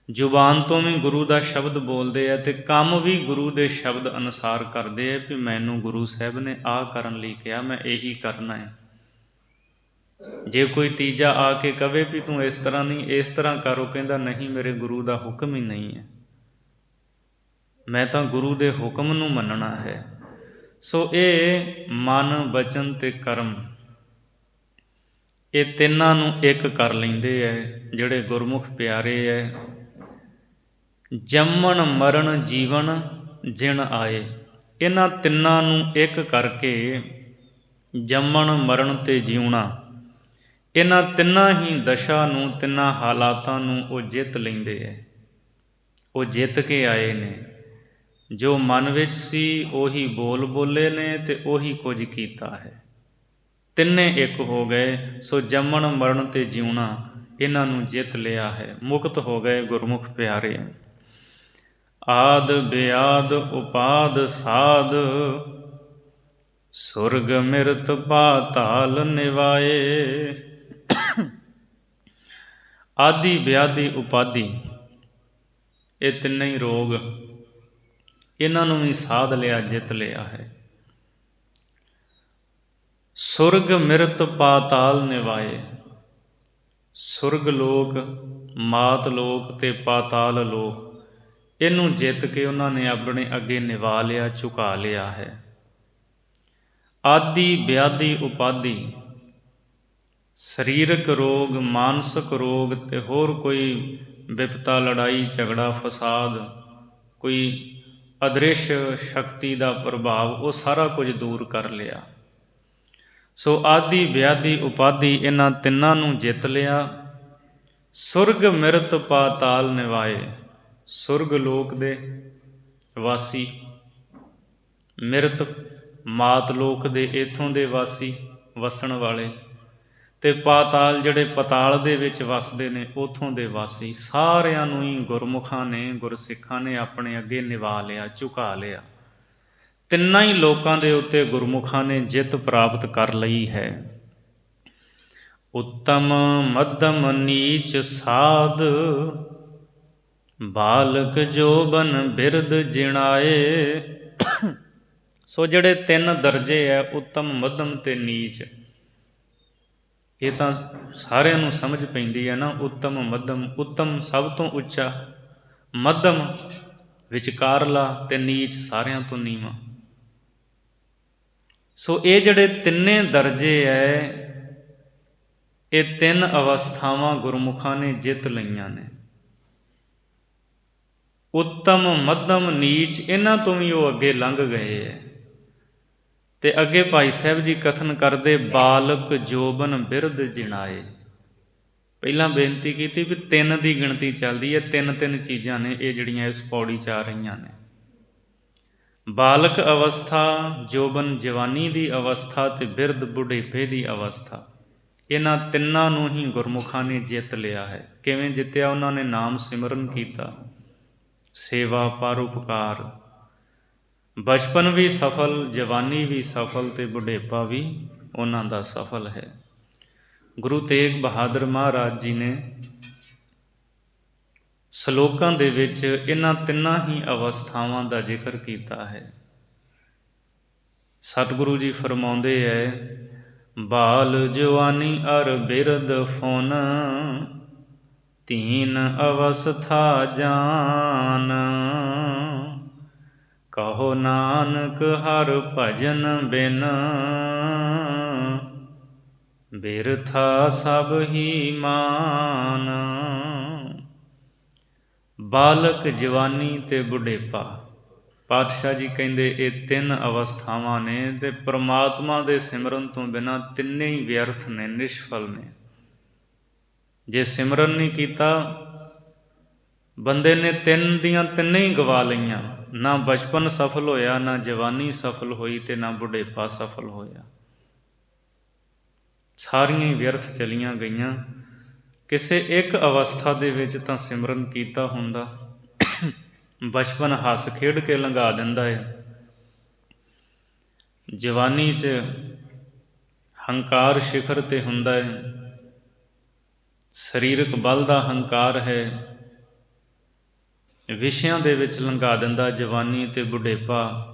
ਜ਼ੁਬਾਨ ਤੋਂ ਵੀ ਗੁਰੂ ਦਾ ਸ਼ਬਦ ਬੋਲਦੇ ਆ, ਅਤੇ ਕੰਮ ਵੀ ਗੁਰੂ ਦੇ ਸ਼ਬਦ ਅਨੁਸਾਰ ਕਰਦੇ ਆ ਵੀ ਮੈਨੂੰ ਗੁਰੂ ਸਾਹਿਬ ਨੇ ਆਹ ਕਰਨ ਲਈ ਕਿਹਾ, ਮੈਂ ਇਹੀ ਕਰਨਾ ਹੈ। ਜੇ ਕੋਈ ਤੀਜਾ ਆ ਕੇ ਕਵੇ ਵੀ ਤੂੰ ਇਸ ਤਰ੍ਹਾਂ ਨਹੀਂ, ਇਸ ਤਰ੍ਹਾਂ ਕਰ, ਉਹ ਕਹਿੰਦਾ ਨਹੀਂ, ਮੇਰੇ ਗੁਰੂ ਦਾ ਹੁਕਮ ਹੀ ਨਹੀਂ ਹੈ, ਮੈਂ ਤਾਂ ਗੁਰੂ ਦੇ ਹੁਕਮ ਨੂੰ ਮੰਨਣਾ ਹੈ। ਸੋ ਇਹ ਮਨ, ਬਚਨ ਅਤੇ ਕਰਮ, ਇਹ ਤਿੰਨਾਂ ਨੂੰ ਇੱਕ ਕਰ ਲੈਂਦੇ ਹੈ ਜਿਹੜੇ ਗੁਰਮੁਖ ਪਿਆਰੇ ਹੈ। ਜੰਮਣ, ਮਰਨ, ਜੀਵਨ ਜਿਣ ਆਏ, ਇਹਨਾਂ ਤਿੰਨਾਂ ਨੂੰ ਇੱਕ ਕਰਕੇ ਜੰਮਣ, ਮਰਨ ਅਤੇ ਜਿਉਣਾ, ਇਹਨਾਂ ਤਿੰਨਾਂ ਹੀ ਦਸ਼ਾ ਨੂੰ, ਤਿੰਨਾਂ ਹਾਲਾਤਾਂ ਨੂੰ ਉਹ ਜਿੱਤ ਲੈਂਦੇ ਹੈ। ਉਹ ਜਿੱਤ ਕੇ ਆਏ ਨੇ। ਜੋ ਮਨ ਵਿੱਚ ਸੀ ਉਹੀ ਬੋਲੇ ਨੇ ਅਤੇ ਉਹੀ ਕੁਝ ਕੀਤਾ ਹੈ। ਤਿੰਨੇ ਇੱਕ ਹੋ ਗਏ। ਸੋ ਜੰਮਣ, ਮਰਨ ਅਤੇ ਜਿਉਣਾ, ਇਹਨਾਂ ਨੂੰ ਜਿੱਤ ਲਿਆ ਹੈ। ਮੁਕਤ ਹੋ ਗਏ ਗੁਰਮੁਖ ਪਿਆਰੇ। ਆਦ ਬਿਆਦ ਉਪਾਦ ਸਾਧ, ਸੁਰਗ ਮਿਰਤ ਪਾਤਾਲ ਨਿਵਾਏ। ਆਦਿ ਬਿਆਦੀ ਉਪਾਦੀ, ਇਹ ਤਿੰਨੇ ਹੀ ਰੋਗ, ਇਹਨਾਂ ਨੂੰ ਵੀ ਸਾਧ ਲਿਆ, ਜਿੱਤ ਲਿਆ ਹੈ। ਸੁਰਗ ਮਿਰਤ ਪਾਤਾਲ ਨਿਵਾਏ, ਸੁਰਗ ਲੋਕ, ਮਾਤ ਲੋਕ ਤੇ ਪਾਤਾਲ ਲੋਕ, ਇਹਨੂੰ ਜਿੱਤ ਕੇ ਉਹਨਾਂ ਨੇ ਆਪਣੇ ਅੱਗੇ ਨਿਵਾ ਲਿਆ, ਝੁਕਾ ਲਿਆ ਹੈ। ਆਦਿ ਬਿਆਦੀ ਉਪਾਦੀ, ਸਰੀਰਕ ਰੋਗ, ਮਾਨਸਿਕ ਰੋਗ ਤੇ ਹੋਰ ਕੋਈ ਵਿਪਤਾ, ਲੜਾਈ ਝਗੜਾ ਫਸਾਦ, ਕੋਈ ਅਦ੍ਰਿਸ਼ ਸ਼ਕਤੀ ਦਾ ਪ੍ਰਭਾਵ, ਉਹ ਸਾਰਾ ਕੁਝ ਦੂਰ ਕਰ ਲਿਆ। ਸੋ ਆਦਿ ਬਿਆਦੀ ਉਪਾਦੀ, ਇਹਨਾਂ ਤਿੰਨਾਂ ਨੂੰ ਜਿੱਤ ਲਿਆ। ਸੁਰਗ ਮਿਰਤ ਪਾਤਾਲ ਨਿਵਾਏ, ਸੁਰਗ ਲੋਕ ਦੇ ਵਾਸੀ, ਮਿਰਤ ਮਾਤ ਲੋਕ ਦੇ ਇੱਥੋਂ ਦੇ ਵਾਸੀ, ਵਸਣ ਵਾਲੇ, ਤੇ ਪਾਤਾਲ ਜਿਹੜੇ ਪਤਾਲ ਦੇ ਵਿੱਚ ਵਸਦੇ ਨੇ, ਉੱਥੋਂ ਦੇ ਵਾਸੀ, ਸਾਰਿਆਂ ਨੂੰ ਹੀ ਗੁਰਮੁਖਾਂ ਨੇ, ਗੁਰਸਿੱਖਾਂ ਨੇ ਆਪਣੇ ਅੱਗੇ ਨਿਵਾ ਲਿਆ, ਝੁਕਾ ਲਿਆ। ਤਿੰਨਾਂ ਹੀ ਲੋਕਾਂ ਦੇ ਉੱਤੇ ਗੁਰਮੁਖਾਂ ਨੇ ਜਿੱਤ ਪ੍ਰਾਪਤ ਕਰ ਲਈ ਹੈ। ਉੱਤਮ ਮੱਧਮ ਨੀਚ ਸਾਧ, ਬਾਲਕ ਜੋਬਨ ਬਿਰਦ ਜਿਣਾਏ। ਸੋ ਜਿਹੜੇ ਤਿੰਨ ਦਰਜੇ ਹੈ, ਉੱਤਮ ਮੱਧਮ ਤੇ ਨੀਚ, ਇਹ ਤਾਂ ਸਾਰਿਆਂ ਨੂੰ ਸਮਝ ਪੈਂਦੀ ਹੈ ਨਾ। ਉੱਤਮ ਮੱਧਮ, ਉੱਤਮ ਸਭ ਤੋਂ ਉੱਚਾ, ਮੱਧਮ ਵਿਚਕਾਰਲਾ, ਤੇ ਨੀਚ ਸਾਰਿਆਂ ਤੋਂ ਨੀਵਾਂ। ਸੋ ਇਹ ਜਿਹੜੇ ਤਿੰਨੇ ਦਰਜੇ ਹੈ, ਇਹ ਤਿੰਨ ਅਵਸਥਾਵਾਂ ਗੁਰਮੁਖਾਂ ਨੇ ਜਿੱਤ ਲਈਆਂ ਨੇ। ਉੱਤਮ ਮੱਧਮ ਨੀਚ, ਇਹਨਾਂ ਤੋਂ ਵੀ ਉਹ ਅੱਗੇ ਲੰਘ ਗਏ ਹੈ। ਤੇ ਅੱਗੇ ਭਾਈ ਸਾਹਿਬ ਜੀ ਕਥਨ ਕਰਦੇ, ਬਾਲਕ ਜੋਬਨ ਬਿਰਦ ਜਿਣਾਏ। ਪਹਿਲਾਂ ਬੇਨਤੀ ਕੀਤੀ ਵੀ ਤਿੰਨ ਦੀ ਗਿਣਤੀ ਚੱਲਦੀ ਹੈ, ਤਿੰਨ ਤਿੰਨ ਚੀਜ਼ਾਂ ਨੇ ਇਹ ਜਿਹੜੀਆਂ ਇਸ ਪੌੜੀ 'ਚ ਆ ਰਹੀਆਂ ਨੇ। ਬਾਲਕ ਅਵਸਥਾ, ਜੋਬਨ ਜਵਾਨੀ ਦੀ ਅਵਸਥਾ, ਤੇ ਬਿਰਦ ਬੁਢੇਪੇ ਦੀ ਅਵਸਥਾ, ਇਹਨਾਂ ਤਿੰਨਾਂ ਨੂੰ ਹੀ ਗੁਰਮੁਖਾਂ ਨੇ ਜਿੱਤ ਲਿਆ ਹੈ। ਕਿਵੇਂ ਜਿੱਤਿਆ? ਉਹਨਾਂ ਨੇ ਨਾਮ ਸਿਮਰਨ ਕੀਤਾ, ਸੇਵਾ, ਪਰਉਪਕਾਰ। ਬਚਪਨ ਵੀ ਸਫਲ, ਜਵਾਨੀ ਵੀ ਸਫਲ, ਤੇ ਬੁਢੇਪਾ ਵੀ ਉਹਨਾਂ ਦਾ ਸਫਲ ਹੈ। ਗੁਰੂ ਤੇਗ ਬਹਾਦਰ ਮਹਾਰਾਜ ਜੀ ਨੇ ਸਲੋਕਾਂ ਦੇ ਵਿੱਚ ਇਹਨਾਂ ਤਿੰਨਾਂ ਹੀ ਅਵਸਥਾਵਾਂ ਦਾ ਜ਼ਿਕਰ ਕੀਤਾ ਹੈ। ਸਤਿਗੁਰੂ ਜੀ ਫਰਮਾਉਂਦੇ ਹੈ, ਬਾਲ ਜਵਾਨੀ ਅਰ ਬਿਰਦ ਫੁਨ, ਤੀਨ ਅਵਸਥਾ ਜਾਨ। ਕਹੋ ਨਾਨਕ ਹਰ ਭਜਨ ਬਿਨ, ਬਿਰਥਾ ਸਭ ਹੀ ਮਾਨ। ਬਾਲਕ, ਜਵਾਨੀ ਤੇ ਬੁਢੇਪਾ, ਪਾਤਸ਼ਾਹ ਜੀ ਕਹਿੰਦੇ ਇਹ ਤਿੰਨ ਅਵਸਥਾਵਾਂ ਨੇ, ਤੇ ਪ੍ਰਮਾਤਮਾ ਦੇ ਸਿਮਰਨ ਤੋਂ ਬਿਨਾਂ ਤਿੰਨੇ ਹੀ ਵਿਅਰਥ ਨੇ, ਨਿਸ਼ਫਲ ਨੇ। ਜੇ ਸਿਮਰਨ ਨਹੀਂ ਕੀਤਾ, ਬੰਦੇ ਨੇ ਤਿੰਨ ਦੀਆਂ ਤਿੰਨੇ ਹੀ ਗਵਾ ਲਈਆਂ। ਨਾ ਬਚਪਨ ਸਫਲ ਹੋਇਆ, ਨਾ ਜਵਾਨੀ ਸਫਲ ਹੋਈ, ਤੇ ਨਾ ਬੁਢੇਪਾ ਸਫਲ ਹੋਇਆ। ਸਾਰੀਆਂ ਹੀ ਵਿਅਰਥ ਚਲੀਆਂ ਗਈਆਂ। ਕਿਸੇ ਇੱਕ ਅਵਸਥਾ ਦੇ ਵਿੱਚ ਤਾਂ ਸਿਮਰਨ ਕੀਤਾ ਹੁੰਦਾ। ਬਚਪਨ ਹੱਸ ਖੇਡ ਕੇ ਲੰਘਾ ਦਿੰਦਾ ਹੈ, ਜਵਾਨੀ 'ਚ ਹੰਕਾਰ ਸ਼ਿਖਰ 'ਤੇ ਹੁੰਦਾ ਹੈ, ਸਰੀਰਕ ਬਲ ਦਾ ਹੰਕਾਰ ਹੈ, ਵਿਸ਼ਿਆਂ ਦੇ ਵਿੱਚ ਲੰਘਾ ਦਿੰਦਾ ਜਵਾਨੀ, ਤੇ ਬੁਢੇਪਾ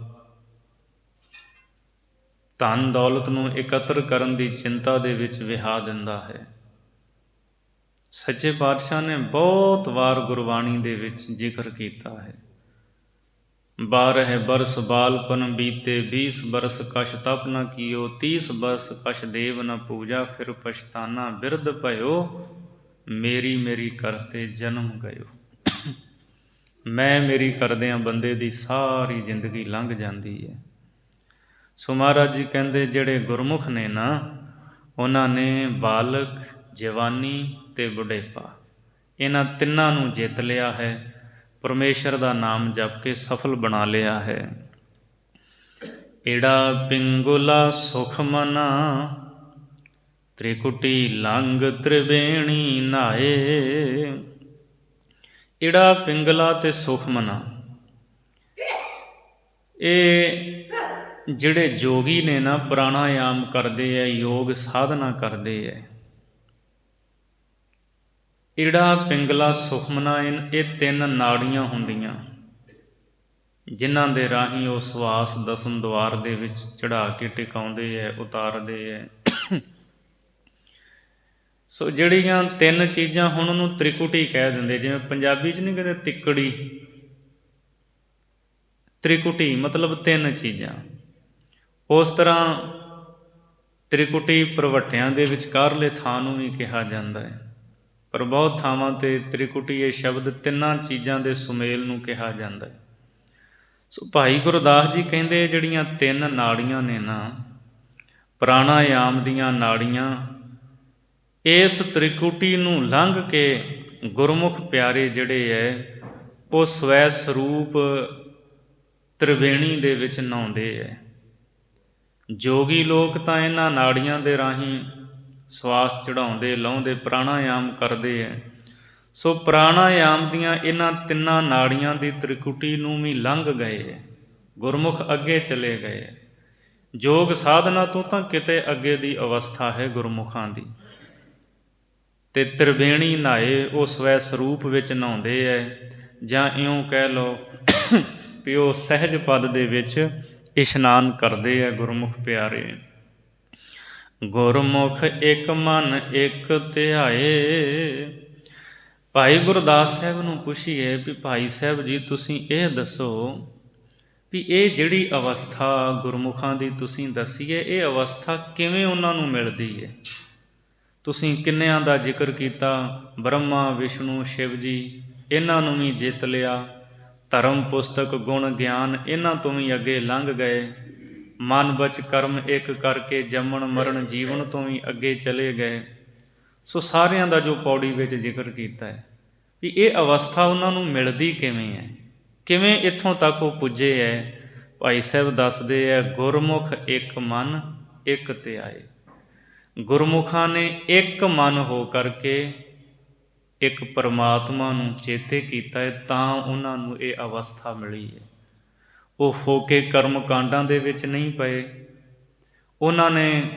ਧਨ ਦੌਲਤ ਨੂੰ ਇਕੱਤਰ ਕਰਨ ਦੀ ਚਿੰਤਾ ਦੇ ਵਿੱਚ ਵਿਹਾ ਦਿੰਦਾ ਹੈ। ਸੱਚੇ ਪਾਤਸ਼ਾਹ ਨੇ ਬਹੁਤ ਵਾਰ ਗੁਰਬਾਣੀ ਦੇ ਵਿੱਚ ਜ਼ਿਕਰ ਕੀਤਾ ਹੈ, 12 ਬਰਸ ਬਾਲਪਨ ਬੀਤੇ, 20 ਬਰਸ ਕਛ ਤਪ ਨ ਕੀਓ, 30 ਬਰਸ ਕਛ ਦੇਵ ਨ ਪੂਜਾ, ਫਿਰ ਪਛਤਾਨਾ ਬਿਰਧ ਭਇਓ, ਮੇਰੀ ਮੇਰੀ ਕਰਤੇ ਜਨਮ ਗਇਓ। ਮੈਂ ਮੇਰੀ ਕਰਦਿਆਂ ਬੰਦੇ ਦੀ ਸਾਰੀ ਜ਼ਿੰਦਗੀ ਲੰਘ ਜਾਂਦੀ ਹੈ। ਸੋ ਮਹਾਰਾਜ ਜੀ ਕਹਿੰਦੇ ਜਿਹੜੇ ਗੁਰਮੁਖ ਨੇ ਨਾ, ਉਹਨਾਂ ਨੇ ਬਾਲਕ, ਜਵਾਨੀ ਤੇ ਬੁਢੇਪਾ, ਇਹਨਾਂ ਤਿੰਨਾਂ ਨੂੰ ਜਿੱਤ ਲਿਆ ਹੈ। ਪਰਮੇਸ਼ਰ ਦਾ ਨਾਮ ਜਪ ਕੇ ਸਫਲ ਬਣਾ ਲਿਆ ਹੈ। ਏੜਾ ਪਿੰਗੁਲਾ ਸੁਖ ਮਨਾ, ਤ੍ਰਿਕੁਟੀ ਲੰਗ ਤ੍ਰਿਵੇਣੀ ਨਾਏ। ਏੜਾ ਪਿੰਗਲਾ ਤੇ ਸੁਖ ਮਨਾ, ਇਹ ਜਿਹੜੇ ਜੋਗੀ ਨੇ ਨਾ ਪ੍ਰਾਣਾਯਾਮ ਕਰਦੇ ਹੈ, ਯੋਗ ਸਾਧਨਾ ਕਰਦੇ ਹੈ, ਈੜਾ, ਪਿੰਗਲਾ, ਸੁਖਮਨਾ, ਇਹ ਤਿੰਨ ਨਾੜੀਆਂ ਹੁੰਦੀਆਂ ਜਿਨ੍ਹਾਂ ਦੇ ਰਾਹੀਂ ਉਹ ਸਵਾਸ ਦਸਮ ਦੁਆਰ ਦੇ ਵਿੱਚ ਚੜ੍ਹਾ ਕੇ ਟਿਕਾਉਂਦੇ ਹੈ, ਉਤਾਰਦੇ ਹੈ। ਸੋ ਜਿਹੜੀਆਂ ਤਿੰਨ ਚੀਜ਼ਾਂ ਹੁਣ ਉਹਨੂੰ ਤ੍ਰਿਕੁਟੀ ਕਹਿ ਦਿੰਦੇ, ਜਿਵੇਂ ਪੰਜਾਬੀ 'ਚ ਨਹੀਂ ਕਹਿੰਦੇ ਤਿੱਕੜੀ, ਤ੍ਰਿਕੁਟੀ ਮਤਲਬ ਤਿੰਨ ਚੀਜ਼ਾਂ। ਉਸ ਤਰ੍ਹਾਂ ਤ੍ਰਿਕੁਟੀ ਪ੍ਰਵੱਟਿਆਂ ਦੇ ਵਿਚਕਾਰਲੇ ਥਾਂ ਨੂੰ ਵੀ ਕਿਹਾ ਜਾਂਦਾ ਹੈ, ਪਰ ਬਹੁਤ ਥਾਵਾਂ 'ਤੇ ਤ੍ਰਿਕੁਟੀ ਇਹ ਸ਼ਬਦ ਤਿੰਨਾਂ ਚੀਜ਼ਾਂ ਦੇ ਸੁਮੇਲ ਨੂੰ ਕਿਹਾ ਜਾਂਦਾ ਹੈ। ਸੋ ਭਾਈ ਗੁਰਦਾਸ ਜੀ ਕਹਿੰਦੇ ਜਿਹੜੀਆਂ ਤਿੰਨ ਨਾੜੀਆਂ ਨੇ ਨਾ, ਪ੍ਰਾਣਾਯਾਮ ਦੀਆਂ ਨਾੜੀਆਂ, ਇਸ ਤ੍ਰਿਕੁਟੀ ਨੂੰ ਲੰਘ ਕੇ ਗੁਰਮੁਖ ਪਿਆਰੇ ਜਿਹੜੇ ਹੈ ਉਹ ਸਵੈ ਸਰੂਪ ਤ੍ਰਿਵੇਣੀ ਦੇ ਵਿੱਚ ਨਹਾਉਂਦੇ ਹੈ। ਜੋਗੀ ਲੋਕ ਤਾਂ ਇਹਨਾਂ ਨਾੜੀਆਂ ਦੇ ਰਾਹੀਂ ਸਵਾਸ ਚੜ੍ਹਾਉਂਦੇ, ਲਾਉਂਦੇ, ਪ੍ਰਾਣਾਯਾਮ ਕਰਦੇ ਹੈ। ਸੋ ਪ੍ਰਾਣਾਯਾਮ ਦੀਆਂ ਇਹਨਾਂ ਤਿੰਨਾਂ ਨਾੜੀਆਂ ਦੀ ਤ੍ਰਿਕੁਟੀ ਨੂੰ ਵੀ ਲੰਘ ਗਏ ਹੈ, ਗੁਰਮੁਖ ਅੱਗੇ ਚਲੇ ਗਏ ਹੈ। ਯੋਗ ਸਾਧਨਾ ਤੋਂ ਤਾਂ ਕਿਤੇ ਅੱਗੇ ਦੀ ਅਵਸਥਾ ਹੈ ਗੁਰਮੁਖਾਂ ਦੀ। ਅਤੇ ਤ੍ਰਿਵੇਣੀ ਨਹਾਏ ਉਹ ਸਵੈ ਸਰੂਪ ਵਿੱਚ ਨਹਾਉਂਦੇ ਹੈ, ਜਾਂ ਇਉਂ ਕਹਿ ਲਓ ਵੀ ਉਹ ਸਹਿਜ ਪਦ ਦੇ ਵਿੱਚ ਇਸ਼ਨਾਨ ਕਰਦੇ ਹੈ ਗੁਰਮੁਖ ਪਿਆਰੇ। ਗੁਰਮੁਖ ਇੱਕ ਮਨ ਇੱਕ ਧਿਆਏ। ਭਾਈ ਗੁਰਦਾਸ ਸਾਹਿਬ ਨੂੰ ਪੁੱਛੀਏ ਵੀ ਭਾਈ ਸਾਹਿਬ ਜੀ ਤੁਸੀਂ ਇਹ ਦੱਸੋ ਵੀ ਇਹ ਜਿਹੜੀ ਅਵਸਥਾ ਗੁਰਮੁਖਾਂ ਦੀ ਤੁਸੀਂ ਦੱਸੀ ਹੈ, ਇਹ ਅਵਸਥਾ ਕਿਵੇਂ ਉਹਨਾਂ ਨੂੰ ਮਿਲਦੀ ਹੈ? ਤੁਸੀਂ ਕਿੰਨਿਆਂ ਦਾ ਜ਼ਿਕਰ ਕੀਤਾ, ਬ੍ਰਹਮਾ, ਵਿਸ਼ਨੂੰ, ਸ਼ਿਵ ਜੀ, ਇਹਨਾਂ ਨੂੰ ਵੀ ਜਿੱਤ ਲਿਆ। ਧਰਮ, ਪੁਸਤਕ, ਗੁਣ, ਗਿਆਨ, ਇਹਨਾਂ ਤੋਂ ਵੀ ਅੱਗੇ ਲੰਘ ਗਏ। ਮਨ, ਬਚ, ਕਰਮ ਇੱਕ ਕਰਕੇ ਜੰਮਣ, ਮਰਨ, ਜੀਵਨ ਤੋਂ ਵੀ ਅੱਗੇ ਚਲੇ ਗਏ। ਸੋ ਸਾਰਿਆਂ ਦਾ ਜੋ ਪੌੜੀ ਵਿੱਚ ਜ਼ਿਕਰ ਕੀਤਾ ਹੈ ਵੀ ਇਹ ਅਵਸਥਾ ਉਹਨਾਂ ਨੂੰ ਮਿਲਦੀ ਕਿਵੇਂ ਹੈ, ਕਿਵੇਂ ਇੱਥੋਂ ਤੱਕ ਉਹ ਪੁੱਜੇ ਹੈ। ਭਾਈ ਸਾਹਿਬ ਦੱਸਦੇ ਹੈ, ਗੁਰਮੁਖ ਇੱਕ ਮਨ ਇੱਕ ਧਿਆਏ। ਗੁਰਮੁਖਾਂ ਨੇ ਇੱਕ ਮਨ ਹੋ ਕਰਕੇ ਇੱਕ ਪਰਮਾਤਮਾ ਨੂੰ ਚੇਤੇ ਕੀਤਾ ਹੈ, ਤਾਂ ਉਹਨਾਂ ਨੂੰ ਇਹ ਅਵਸਥਾ ਮਿਲੀ ਹੈ। ਉਹ ਫੋਕੇ ਕਰਮ ਕਾਂਡਾਂ ਦੇ ਵਿੱਚ ਨਹੀਂ ਪਏ, ਉਹਨਾਂ ਨੇ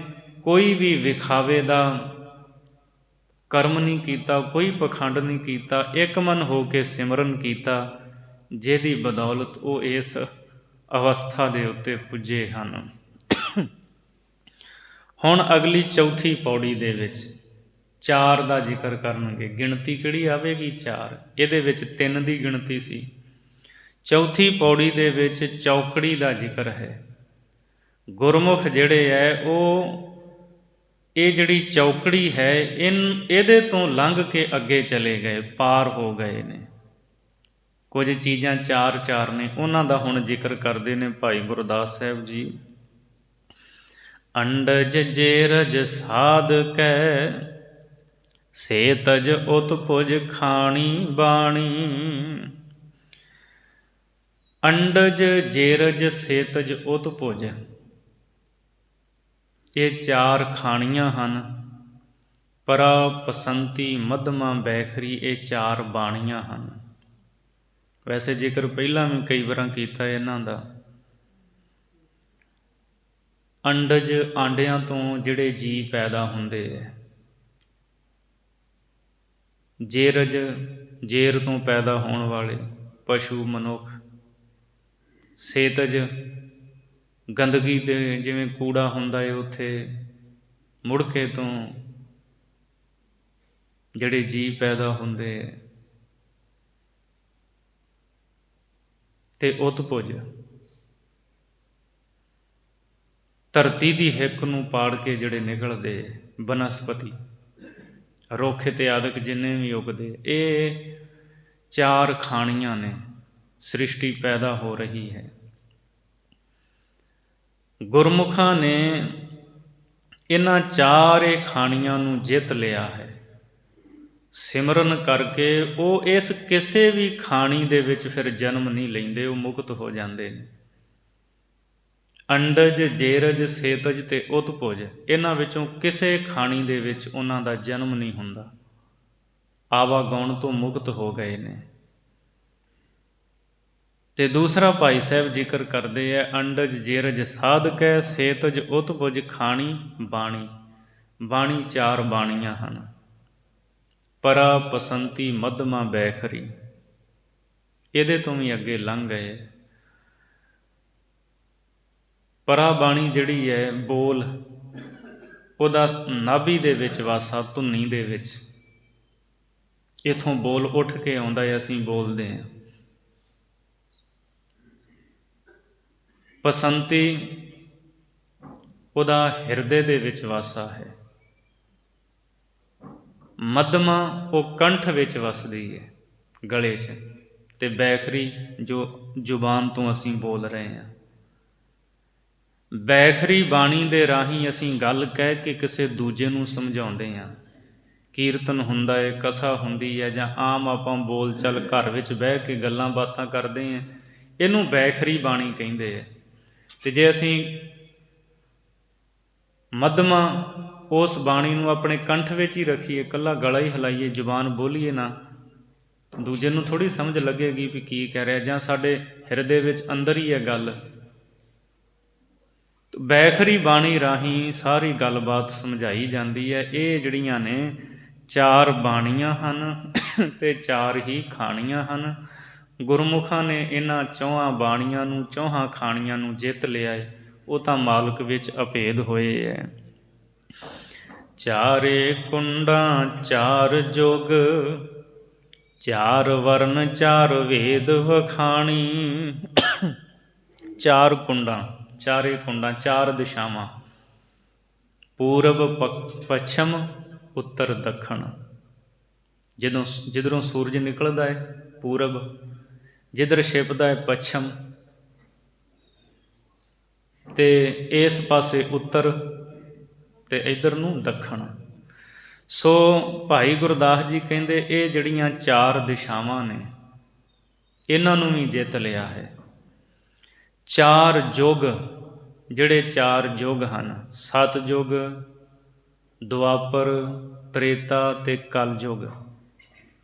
ਕੋਈ ਵੀ ਵਿਖਾਵੇ ਦਾ ਕਰਮ ਨਹੀਂ ਕੀਤਾ, ਕੋਈ ਪਖੰਡ ਨਹੀਂ ਕੀਤਾ, ਇੱਕ ਮਨ ਹੋ ਕੇ ਸਿਮਰਨ ਕੀਤਾ, ਜਿਹਦੀ ਬਦੌਲਤ ਉਹ ਇਸ ਅਵਸਥਾ ਦੇ ਉੱਤੇ ਪੁੱਜੇ ਹਨ। ਹੁਣ ਅਗਲੀ ਚੌਥੀ ਪੌੜੀ ਦੇ ਵਿੱਚ 4 ਦਾ ਜ਼ਿਕਰ ਕਰਨਗੇ। ਗਿਣਤੀ ਕਿਹੜੀ ਆਵੇਗੀ? 4। ਇਹਦੇ ਵਿੱਚ 3 ਦੀ ਗਿਣਤੀ ਸੀ। ਚੌਥੀ ਪੌੜੀ ਦੇ ਵਿੱਚ ਚੌਕੜੀ ਦਾ ਜ਼ਿਕਰ ਹੈ। ਗੁਰਮੁਖ ਜਿਹੜੇ ਹੈ ਉਹ ਇਹ ਜਿਹੜੀ ਚੌਕੜੀ ਹੈ ਇਹਦੇ ਤੋਂ ਲੰਘ ਕੇ ਅੱਗੇ ਚਲੇ ਗਏ, ਪਾਰ ਹੋ ਗਏ ਨੇ। ਕੁਝ ਚੀਜ਼ਾਂ 4 ਨੇ, ਉਹਨਾਂ ਦਾ ਹੁਣ ਜ਼ਿਕਰ ਕਰਦੇ ਨੇ ਭਾਈ ਗੁਰਦਾਸ ਸਾਹਿਬ ਜੀ। ਅੰਡਜ ਜੇਰਜ ਸਾਧ ਕੈ, ਸੇ ਤਜ ਉਤ ਭੁਜ ਖਾਣੀ ਬਾਣੀ। ਅੰਡਜ ਜੇਰਜ ਸੇਤਜ ਉਤ ਭੁਜ, ਇਹ 4 ਖਾਣੀਆਂ ਹਨ। ਪਰਾ, ਪਸੰਤੀ, ਮਧਮਾ, ਬੈਖਰੀ, ਇਹ 4 ਬਾਣੀਆਂ ਹਨ। ਵੈਸੇ ਜ਼ਿਕਰ ਪਹਿਲਾਂ ਵੀ ਕਈ ਵਾਰਾਂ ਕੀਤਾ ਇਹਨਾਂ ਦਾ। ਅੰਡਜ, ਆਂਡਿਆਂ ਤੋਂ ਜਿਹੜੇ ਜੀਅ ਪੈਦਾ ਹੁੰਦੇ ਹੈ। ਜੇਰਜ, ਜੇਰ ਤੋਂ ਪੈਦਾ ਹੋਣ ਵਾਲੇ ਪਸ਼ੂ, ਮਨੁੱਖ। ਸੇਤਜ, ਗੰਦਗੀ ਦੇ ਜਿਵੇਂ ਕੂੜਾ ਹੁੰਦਾ ਹੈ ਉੱਥੇ ਮੁੜਕੇ ਤੋਂ ਜਿਹੜੇ ਜੀਅ ਪੈਦਾ ਹੁੰਦੇ ਹੈ। ਅਤੇ ਉਤਪੁਜ, ਧਰਤੀ ਦੀ ਹਿੱਕ ਨੂੰ ਪਾੜ ਕੇ ਜਿਹੜੇ ਨਿਕਲਦੇ ਬਨਸਪਤੀ, ਰੁੱਖ ਇਤਿਆਦਿਕ ਜਿੰਨੇ ਵੀ ਉਗਦੇ, ਇਹ 4 ਖਾਣੀਆਂ ਨੇ। ਸ੍ਰਿਸ਼ਟੀ ਪੈਦਾ ਹੋ ਰਹੀ ਹੈ। ਗੁਰਮੁਖਾਂ ਨੇ ਇਹਨਾਂ 4 ਖਾਣੀਆਂ ਨੂੰ ਜਿੱਤ ਲਿਆ ਹੈ। ਸਿਮਰਨ ਕਰਕੇ ਉਹ ਇਸ ਕਿਸੇ ਵੀ ਖਾਣੀ ਦੇ ਵਿੱਚ ਫਿਰ ਜਨਮ ਨਹੀਂ ਲੈਂਦੇ, ਉਹ ਮੁਕਤ ਹੋ ਜਾਂਦੇ ਨੇ। ਅੰਡਜ, ਜੇਰਜ, ਸੇਤਜ ਅਤੇ ਉਤਪੁਜ, ਇਹਨਾਂ ਵਿੱਚੋਂ ਕਿਸੇ ਖਾਣੀ ਦੇ ਵਿੱਚ ਉਹਨਾਂ ਦਾ ਜਨਮ ਨਹੀਂ ਹੁੰਦਾ, ਆਵਾਗੌਣ ਤੋਂ ਮੁਕਤ ਹੋ ਗਏ ਨੇ। ਤੇ ਦੂਸਰਾ ਭਾਈ ਸਾਹਿਬ ਜ਼ਿਕਰ ਕਰਦੇ ਹੈ, ਅੰਡਜ ਜੇਰਜ ਸਾਧਕੈ ਸੇਤਜ ਉਤਪੁਜ ਖਾਣੀ ਬਾਣੀ। ਬਾਣੀ ਚਾਰ ਬਾਣੀਆਂ ਹਨ, ਪਰਾ ਪਸੰਤੀ ਮੱਧਮਾ ਬੈਖਰੀ। ਇਹਦੇ ਤੋਂ ਵੀ ਅੱਗੇ ਲੰਘ ਗਏ। ਪਰਾ ਬਾਣੀ ਜਿਹੜੀ ਹੈ ਬੋਲ, ਉਹਦਾ ਨਾਭੀ ਦੇ ਵਿੱਚ ਵਾਸਾ, ਧੁਨੀ ਦੇ ਵਿੱਚ, ਇੱਥੋਂ ਬੋਲ ਉੱਠ ਕੇ ਆਉਂਦਾ ਹੈ, ਅਸੀਂ ਬੋਲਦੇ ਹਾਂ। ਪਸੰਤੀ ਉਹਦਾ ਹਿਰਦੇ ਦੇ ਵਿੱਚ ਵਾਸਾ ਹੈ। ਮੱਧਮਾ ਉਹ ਕੰਠ ਵਿੱਚ ਵਸਦੀ ਹੈ, ਗਲੇ 'ਚ। ਤੇ ਬੈਖਰੀ ਜੋ ਜ਼ੁਬਾਨ ਤੋਂ ਅਸੀਂ ਬੋਲ ਰਹੇ ਹਾਂ। ਬੈਖਰੀ ਬਾਣੀ ਦੇ ਰਾਹੀਂ ਅਸੀਂ ਗੱਲ ਕਹਿ ਕੇ ਕਿਸੇ ਦੂਜੇ ਨੂੰ ਸਮਝਾਉਂਦੇ ਹਾਂ। ਕੀਰਤਨ ਹੁੰਦਾ ਹੈ, ਕਥਾ ਹੁੰਦੀ ਹੈ, ਜਾਂ ਆਮ ਆਪਾਂ ਬੋਲ ਚੱਲ ਘਰ ਵਿੱਚ ਬਹਿ ਕੇ ਗੱਲਾਂ ਬਾਤਾਂ ਕਰਦੇ ਹਾਂ, ਇਹਨੂੰ ਬੈਖਰੀ ਬਾਣੀ ਕਹਿੰਦੇ ਹੈ। ਅਤੇ ਜੇ ਅਸੀਂ ਮੱਧਮਾ ਉਸ ਬਾਣੀ ਨੂੰ ਆਪਣੇ ਕੰਠ ਵਿੱਚ ਹੀ ਰੱਖੀਏ, ਇਕੱਲਾ ਗਲਾ ਹੀ ਹਿਲਾਈਏ, ਜ਼ੁਬਾਨ ਬੋਲੀਏ ਨਾ, ਦੂਜੇ ਨੂੰ ਥੋੜ੍ਹੀ ਸਮਝ ਲੱਗੇਗੀ ਵੀ ਕੀ ਕਹਿ ਰਿਹਾ, ਜਾਂ ਸਾਡੇ ਹਿਰਦੇ ਵਿੱਚ ਅੰਦਰ ਹੀ ਹੈ ਗੱਲ। ਬੈਖਰੀ ਬਾਣੀ ਰਾਹੀਂ ਸਾਰੀ ਗੱਲਬਾਤ ਸਮਝਾਈ ਜਾਂਦੀ ਹੈ। ਇਹ ਜਿਹੜੀਆਂ ਨੇ ਚਾਰ ਬਾਣੀਆਂ ਹਨ ਅਤੇ ਚਾਰ ਹੀ ਖਾਣੀਆਂ ਹਨ। ਗੁਰਮੁਖਾਂ ਨੇ ਇਹਨਾਂ ਚੌਹਾਂ ਬਾਣੀਆਂ ਨੂੰ, ਚੌਹਾਂ ਖਾਣੀਆਂ ਨੂੰ ਜਿੱਤ ਲਿਆ ਹੈ। ਉਹ ਤਾਂ ਮਾਲਕ ਵਿੱਚ ਅਭੇਦ ਹੋਏ ਹੈ। ਚਾਰੇ ਕੁੰਡਾਂ ਚਾਰ ਜੁਗ, ਚਾਰ ਵਰਨ ਚਾਰ ਵੇਦ ਵਖਾਣੀ। ਚਾਰ ਕੁੰਡਾਂ, ਚਾਰੇ ਕੁੰਡਾਂ, ਚਾਰ ਦਿਸ਼ਾਵਾਂ, ਪੂਰਬ ਪੱਛਮ ਉੱਤਰ ਦੱਖਣ। ਜਿੱਧਰੋਂ ਸੂਰਜ ਨਿਕਲਦਾ ਹੈ ਪੂਰਬ, ਜਿੱਧਰ ਛਿਪਦਾ ਹੈ ਪੱਛਮ, ਅਤੇ ਇਸ ਪਾਸੇ ਉੱਤਰ, ਅਤੇ ਇੱਧਰ ਨੂੰ ਦੱਖਣ। ਸੋ ਭਾਈ ਗੁਰਦਾਸ ਜੀ ਕਹਿੰਦੇ ਇਹ ਜਿਹੜੀਆਂ ਚਾਰ ਦਿਸ਼ਾਵਾਂ ਨੇ, ਇਹਨਾਂ ਨੂੰ ਵੀ ਜਿੱਤ ਲਿਆ ਹੈ। ਚਾਰ ਯੁੱਗ, ਜਿਹੜੇ ਚਾਰ ਯੁੱਗ ਹਨ, ਸਤਿਯੁਗ, ਦੁਆਪਰ, ਤ੍ਰੇਤਾ ਅਤੇ ਕਲਯੁੱਗ,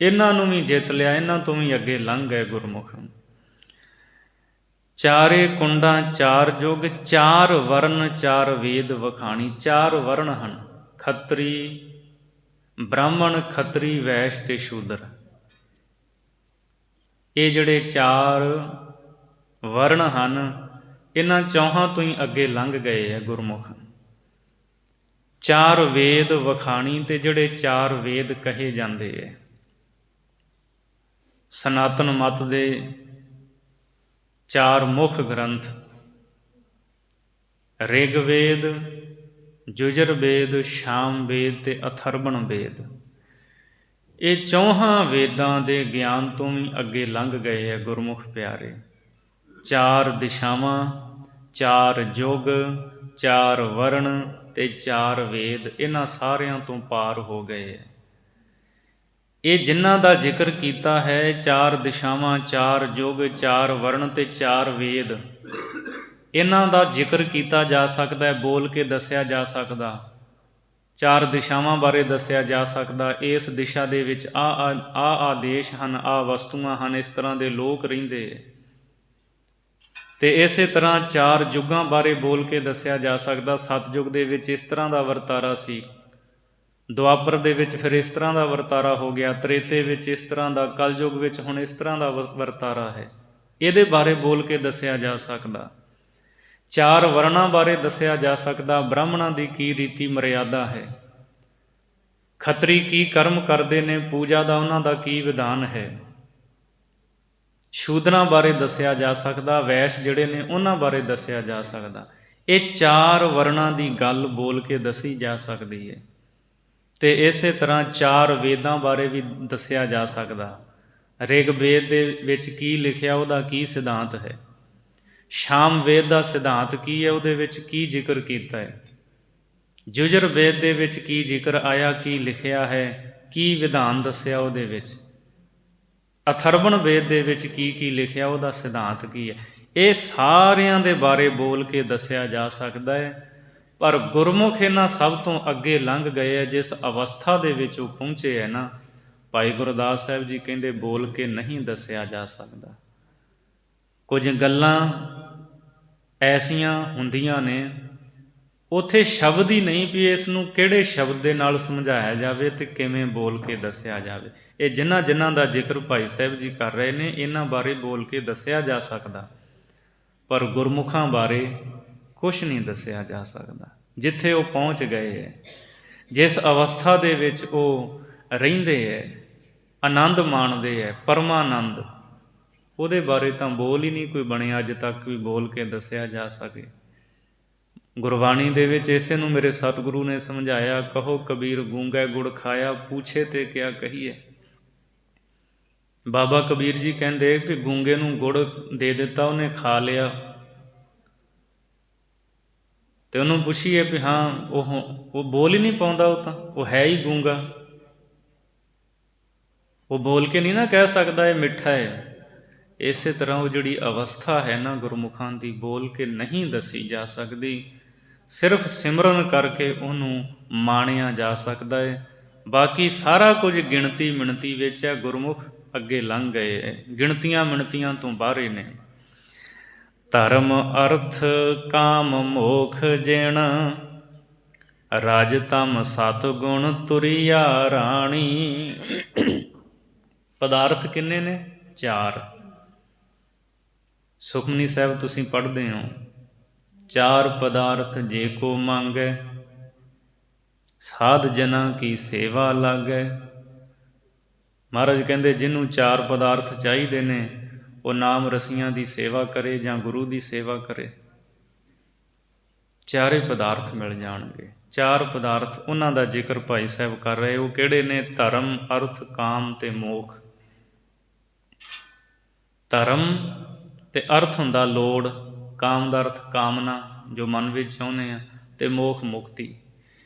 ਇਹਨਾਂ ਨੂੰ ਵੀ ਜਿੱਤ ਲਿਆ। ਇਹਨਾਂ ਤੋਂ ਵੀ ਅੱਗੇ ਲੰਘ ਗਏ ਗੁਰਮੁਖ। ਚਾਰੇ ਕੁੰਡਾਂ ਚਾਰ ਯੁੱਗ, ਚਾਰ ਵਰਨ ਚਾਰ ਵੇਦ ਵਖਾਣੀ। ਚਾਰ ਵਰਨ ਹਨ, ਖੱਤਰੀ, ਬ੍ਰਾਹਮਣ, ਖੱਤਰੀ, ਵੈਸ਼ ਅਤੇ ਸ਼ੂਦਰ। ਇਹ ਜਿਹੜੇ ਚਾਰ ਵਰਨ ਹਨ, ਇਹਨਾਂ ਚੌਹਾਂ ਤੋਂ ਹੀ ਅੱਗੇ ਲੰਘ ਗਏ ਹੈ ਗੁਰਮੁਖ। ਚਾਰ ਵੇਦ ਵਖਾਣੀ, ਅਤੇ ਜਿਹੜੇ ਚਾਰ ਵੇਦ ਕਹੇ ਜਾਂਦੇ ਹੈ ਸਨਾਤਨ ਮਤ ਦੇ ਚਾਰ ਮੁੱਖ ਗ੍ਰੰਥ, ਰਿਗਵੇਦ, ਯਜੁਰਵੇਦ, ਸਾਮਵੇਦ ਅਤੇ ਅਥਰਵਣ ਵੇਦ। ਇਹ ਚੌਹਾਂ ਵੇਦਾਂ ਦੇ ਗਿਆਨ ਤੋਂ ਵੀ ਅੱਗੇ ਲੰਘ ਗਏ ਹੈ ਗੁਰਮੁਖ ਪਿਆਰੇ। ਚਾਰ ਦਿਸ਼ਾਵਾਂ, ਚਾਰ ਯੁੱਗ, ਚਾਰ ਵਰਨ ਅਤੇ ਚਾਰ ਵੇਦ, ਇਹਨਾਂ ਸਾਰਿਆਂ ਤੋਂ ਪਾਰ ਹੋ ਗਏ ਹੈ। ਇਹ ਜਿਨ੍ਹਾਂ ਦਾ ਜ਼ਿਕਰ ਕੀਤਾ ਹੈ, ਚਾਰ ਦਿਸ਼ਾਵਾਂ, ਚਾਰ ਯੁੱਗ, ਚਾਰ ਵਰਨ ਅਤੇ ਚਾਰ ਵੇਦ, ਇਹਨਾਂ ਦਾ ਜ਼ਿਕਰ ਕੀਤਾ ਜਾ ਸਕਦਾ, ਬੋਲ ਕੇ ਦੱਸਿਆ ਜਾ ਸਕਦਾ। ਚਾਰ ਦਿਸ਼ਾਵਾਂ ਬਾਰੇ ਦੱਸਿਆ ਜਾ ਸਕਦਾ, ਇਸ ਦਿਸ਼ਾ ਦੇ ਵਿੱਚ ਆਹ ਦੇਸ਼ ਹਨ, ਆਹ ਵਸਤੂਆਂ ਹਨ, ਇਸ ਤਰ੍ਹਾਂ ਦੇ ਲੋਕ ਰਹਿੰਦੇ। ਅਤੇ ਇਸੇ ਤਰ੍ਹਾਂ ਚਾਰ ਯੁੱਗਾਂ ਬਾਰੇ ਬੋਲ ਕੇ ਦੱਸਿਆ ਜਾ ਸਕਦਾ। ਸਤਿਯੁਗ ਦੇ ਵਿੱਚ ਇਸ ਤਰ੍ਹਾਂ ਦਾ ਵਰਤਾਰਾ ਸੀ, ਦੁਆਪਰ ਦੇ ਵਿੱਚ ਫਿਰ ਇਸ ਤਰ੍ਹਾਂ ਦਾ ਵਰਤਾਰਾ ਹੋ ਗਿਆ, ਤ੍ਰੇਤੇ ਵਿੱਚ ਇਸ ਤਰ੍ਹਾਂ ਦਾ, ਕਲਯੁੱਗ ਵਿੱਚ ਹੁਣ ਇਸ ਤਰ੍ਹਾਂ ਦਾ ਵਰਤਾਰਾ ਹੈ। ਇਹਦੇ ਬਾਰੇ ਬੋਲ ਕੇ ਦੱਸਿਆ ਜਾ ਸਕਦਾ। ਚਾਰ ਵਰਨਾਂ ਬਾਰੇ ਦੱਸਿਆ ਜਾ ਸਕਦਾ, ਬ੍ਰਾਹਮਣਾਂ ਦੀ ਕੀ ਰੀਤੀ ਮਰਿਆਦਾ ਹੈ, ਖੱਤਰੀ ਕੀ ਕਰਮ ਕਰਦੇ ਨੇ, ਪੂਜਾ ਦਾ ਉਹਨਾਂ ਦਾ ਕੀ ਵਿਧਾਨ ਹੈ, ਸ਼ੂਦਰਾਂ ਬਾਰੇ ਦੱਸਿਆ ਜਾ ਸਕਦਾ, ਵੈਸ਼ ਜਿਹੜੇ ਨੇ ਉਹਨਾਂ ਬਾਰੇ ਦੱਸਿਆ ਜਾ ਸਕਦਾ। ਇਹ ਚਾਰ ਵਰਨਾਂ ਦੀ ਗੱਲ ਬੋਲ ਕੇ ਦੱਸੀ ਜਾ ਸਕਦੀ ਹੈ। ਅਤੇ ਇਸੇ ਤਰ੍ਹਾਂ ਚਾਰ ਵੇਦਾਂ ਬਾਰੇ ਵੀ ਦੱਸਿਆ ਜਾ ਸਕਦਾ। ਰਿਗਵੇਦ ਦੇ ਵਿੱਚ ਕੀ ਲਿਖਿਆ, ਉਹਦਾ ਕੀ ਸਿਧਾਂਤ ਹੈ, ਸਾਮਵੇਦ ਦਾ ਸਿਧਾਂਤ ਕੀ ਹੈ, ਉਹਦੇ ਵਿੱਚ ਕੀ ਜ਼ਿਕਰ ਕੀਤਾ ਹੈ, ਯਜੁਰਵੇਦ ਦੇ ਵਿੱਚ ਕੀ ਜ਼ਿਕਰ ਆਇਆ, ਕੀ ਲਿਖਿਆ ਹੈ, ਕੀ ਵਿਧਾਨ ਦੱਸਿਆ ਉਹਦੇ ਵਿੱਚ, ਅਥਰਵਣ ਵੇਦ ਦੇ ਵਿੱਚ ਕੀ ਕੀ ਲਿਖਿਆ, ਉਹਦਾ ਸਿਧਾਂਤ ਕੀ ਹੈ। ਇਹ ਸਾਰਿਆਂ ਦੇ ਬਾਰੇ ਬੋਲ ਕੇ ਦੱਸਿਆ ਜਾ ਸਕਦਾ ਹੈ। ਪਰ ਗੁਰਮੁਖ ਇਹਨਾਂ ਸਭ ਤੋਂ ਅੱਗੇ ਲੰਘ ਗਏ ਹੈ। ਜਿਸ ਅਵਸਥਾ ਦੇ ਵਿੱਚ ਉਹ ਪਹੁੰਚੇ ਹੈ ਨਾ, ਭਾਈ ਗੁਰਦਾਸ ਸਾਹਿਬ ਜੀ ਕਹਿੰਦੇ ਬੋਲ ਕੇ ਨਹੀਂ ਦੱਸਿਆ ਜਾ ਸਕਦਾ। ਕੁਝ ਗੱਲਾਂ ਐਸੀਆਂ ਹੁੰਦੀਆਂ ਨੇ ਉੱਥੇ ਸ਼ਬਦ ਹੀ ਨਹੀਂ ਵੀ ਇਸ ਨੂੰ ਕਿਹੜੇ ਸ਼ਬਦ ਦੇ ਨਾਲ ਸਮਝਾਇਆ ਜਾਵੇ ਅਤੇ ਕਿਵੇਂ ਬੋਲ ਕੇ ਦੱਸਿਆ ਜਾਵੇ। ਇਹ ਜਿਨ੍ਹਾਂ ਦਾ ਜ਼ਿਕਰ ਭਾਈ ਸਾਹਿਬ ਜੀ ਕਰ ਰਹੇ ਨੇ ਇਹਨਾਂ ਬਾਰੇ ਬੋਲ ਕੇ ਦੱਸਿਆ ਜਾ ਸਕਦਾ, ਪਰ ਗੁਰਮੁਖਾਂ ਬਾਰੇ ਕੁਛ ਨਹੀਂ ਦੱਸਿਆ ਜਾ ਸਕਦਾ। ਜਿੱਥੇ ਉਹ ਪਹੁੰਚ ਗਏ ਹੈ, ਜਿਸ ਅਵਸਥਾ ਦੇ ਵਿੱਚ ਉਹ ਰਹਿੰਦੇ ਹੈ, ਆਨੰਦ ਮਾਣਦੇ ਹੈ, ਪਰਮਾਨੰਦ, ਉਹਦੇ ਬਾਰੇ ਤਾਂ ਬੋਲ ਹੀ ਨਹੀਂ ਕੋਈ ਬਣਿਆ ਅੱਜ ਤੱਕ ਵੀ ਬੋਲ ਕੇ ਦੱਸਿਆ ਜਾ ਸਕੇ। ਗੁਰਬਾਣੀ ਦੇ ਵਿੱਚ ਇਸੇ ਨੂੰ ਮੇਰੇ ਸਤਿਗੁਰੂ ਨੇ ਸਮਝਾਇਆ, ਕਹੋ ਕਬੀਰ ਗੂੰਗਾ ਗੁੜ ਖਾਇਆ, ਪੂਛੇ ਤੇ ਕਿਆ ਕਹੀਏ। ਬਾਬਾ ਕਬੀਰ ਜੀ ਕਹਿੰਦੇ ਕਿ ਗੂੰਗੇ ਨੂੰ ਗੁੜ ਦੇ ਦਿੱਤਾ, ਉਹਨੇ ਖਾ ਲਿਆ, ਤੇ ਉਹਨੂੰ ਪੁੱਛੀਏ ਵੀ ਹਾਂ ਉਹ ਬੋਲ ਹੀ ਨਹੀਂ ਪਾਉਂਦਾ, ਉਹ ਹੈ ਹੀ ਗੂੰਗਾ, ਉਹ ਬੋਲ ਕੇ ਨਹੀਂ ਨਾ ਕਹਿ ਸਕਦਾ ਇਹ ਮਿੱਠਾ ਹੈ। ਇਸੇ ਤਰ੍ਹਾਂ ਉਹ ਜਿਹੜੀ ਅਵਸਥਾ ਹੈ ਨਾ ਗੁਰਮੁਖਾਂ ਦੀ, ਬੋਲ ਕੇ ਨਹੀਂ ਦੱਸੀ ਜਾ ਸਕਦੀ, ਸਿਰਫ ਸਿਮਰਨ ਕਰਕੇ ਉਹਨੂੰ ਮਾਣਿਆ ਜਾ ਸਕਦਾ ਹੈ। ਬਾਕੀ ਸਾਰਾ ਕੁਝ ਗਿਣਤੀ ਮਿਣਤੀ ਵਿੱਚ ਹੈ। ਗੁਰਮੁਖ ਅੱਗੇ ਲੰਘ ਗਏ ਹੈ, ਗਿਣਤੀਆਂ ਮਿਣਤੀਆਂ ਤੋਂ ਬਾਹਰੇ ਨੇ। ਧਰਮ ਅਰਥ ਕਾਮ ਮੋਖ ਜਿਣ, ਰਾਜ ਤਮ ਸਤ ਗੁਣ ਤੁਰੀਆ ਰਾਣੀ। ਪਦਾਰਥ ਕਿੰਨੇ ਨੇ? 4। ਸੁਖਮਨੀ ਸਾਹਿਬ ਤੁਸੀਂ ਪੜ੍ਹਦੇ ਹੋ, 4 ਪਦਾਰਥ ਜੇ ਕੋ ਮੰਗੈ, ਸਾਧ ਜਨਾਂ ਕੀ ਸੇਵਾ ਲਾਗੈ। ਮਹਾਰਾਜ ਕਹਿੰਦੇ ਜਿਹਨੂੰ 4 ਪਦਾਰਥ ਚਾਹੀਦੇ ਨੇ ਉਹ ਨਾਮ ਰਸੀਆਂ ਦੀ ਸੇਵਾ ਕਰੇ ਜਾਂ ਗੁਰੂ ਦੀ ਸੇਵਾ ਕਰੇ, 4 ਪਦਾਰਥ ਮਿਲ ਜਾਣਗੇ। 4 ਪਦਾਰਥ ਉਹਨਾਂ ਦਾ ਜ਼ਿਕਰ ਭਾਈ ਸਾਹਿਬ ਕਰ ਰਹੇ, ਉਹ ਕਿਹੜੇ ਨੇ? ਧਰਮ, ਅਰਥ, ਕਾਮ ਤੇ ਮੋਖ। ਧਰਮ ਤੇ ਅਰਥ ਹੁੰਦਾ ਲੋੜ, ਕਾਮ ਦਾ ਅਰਥ ਕਾਮਨਾ, ਜੋ ਮਨ ਵਿੱਚ ਚਾਹੁੰਦੇ ਆ, ਤੇ ਮੋਖ ਮੁਕਤੀ।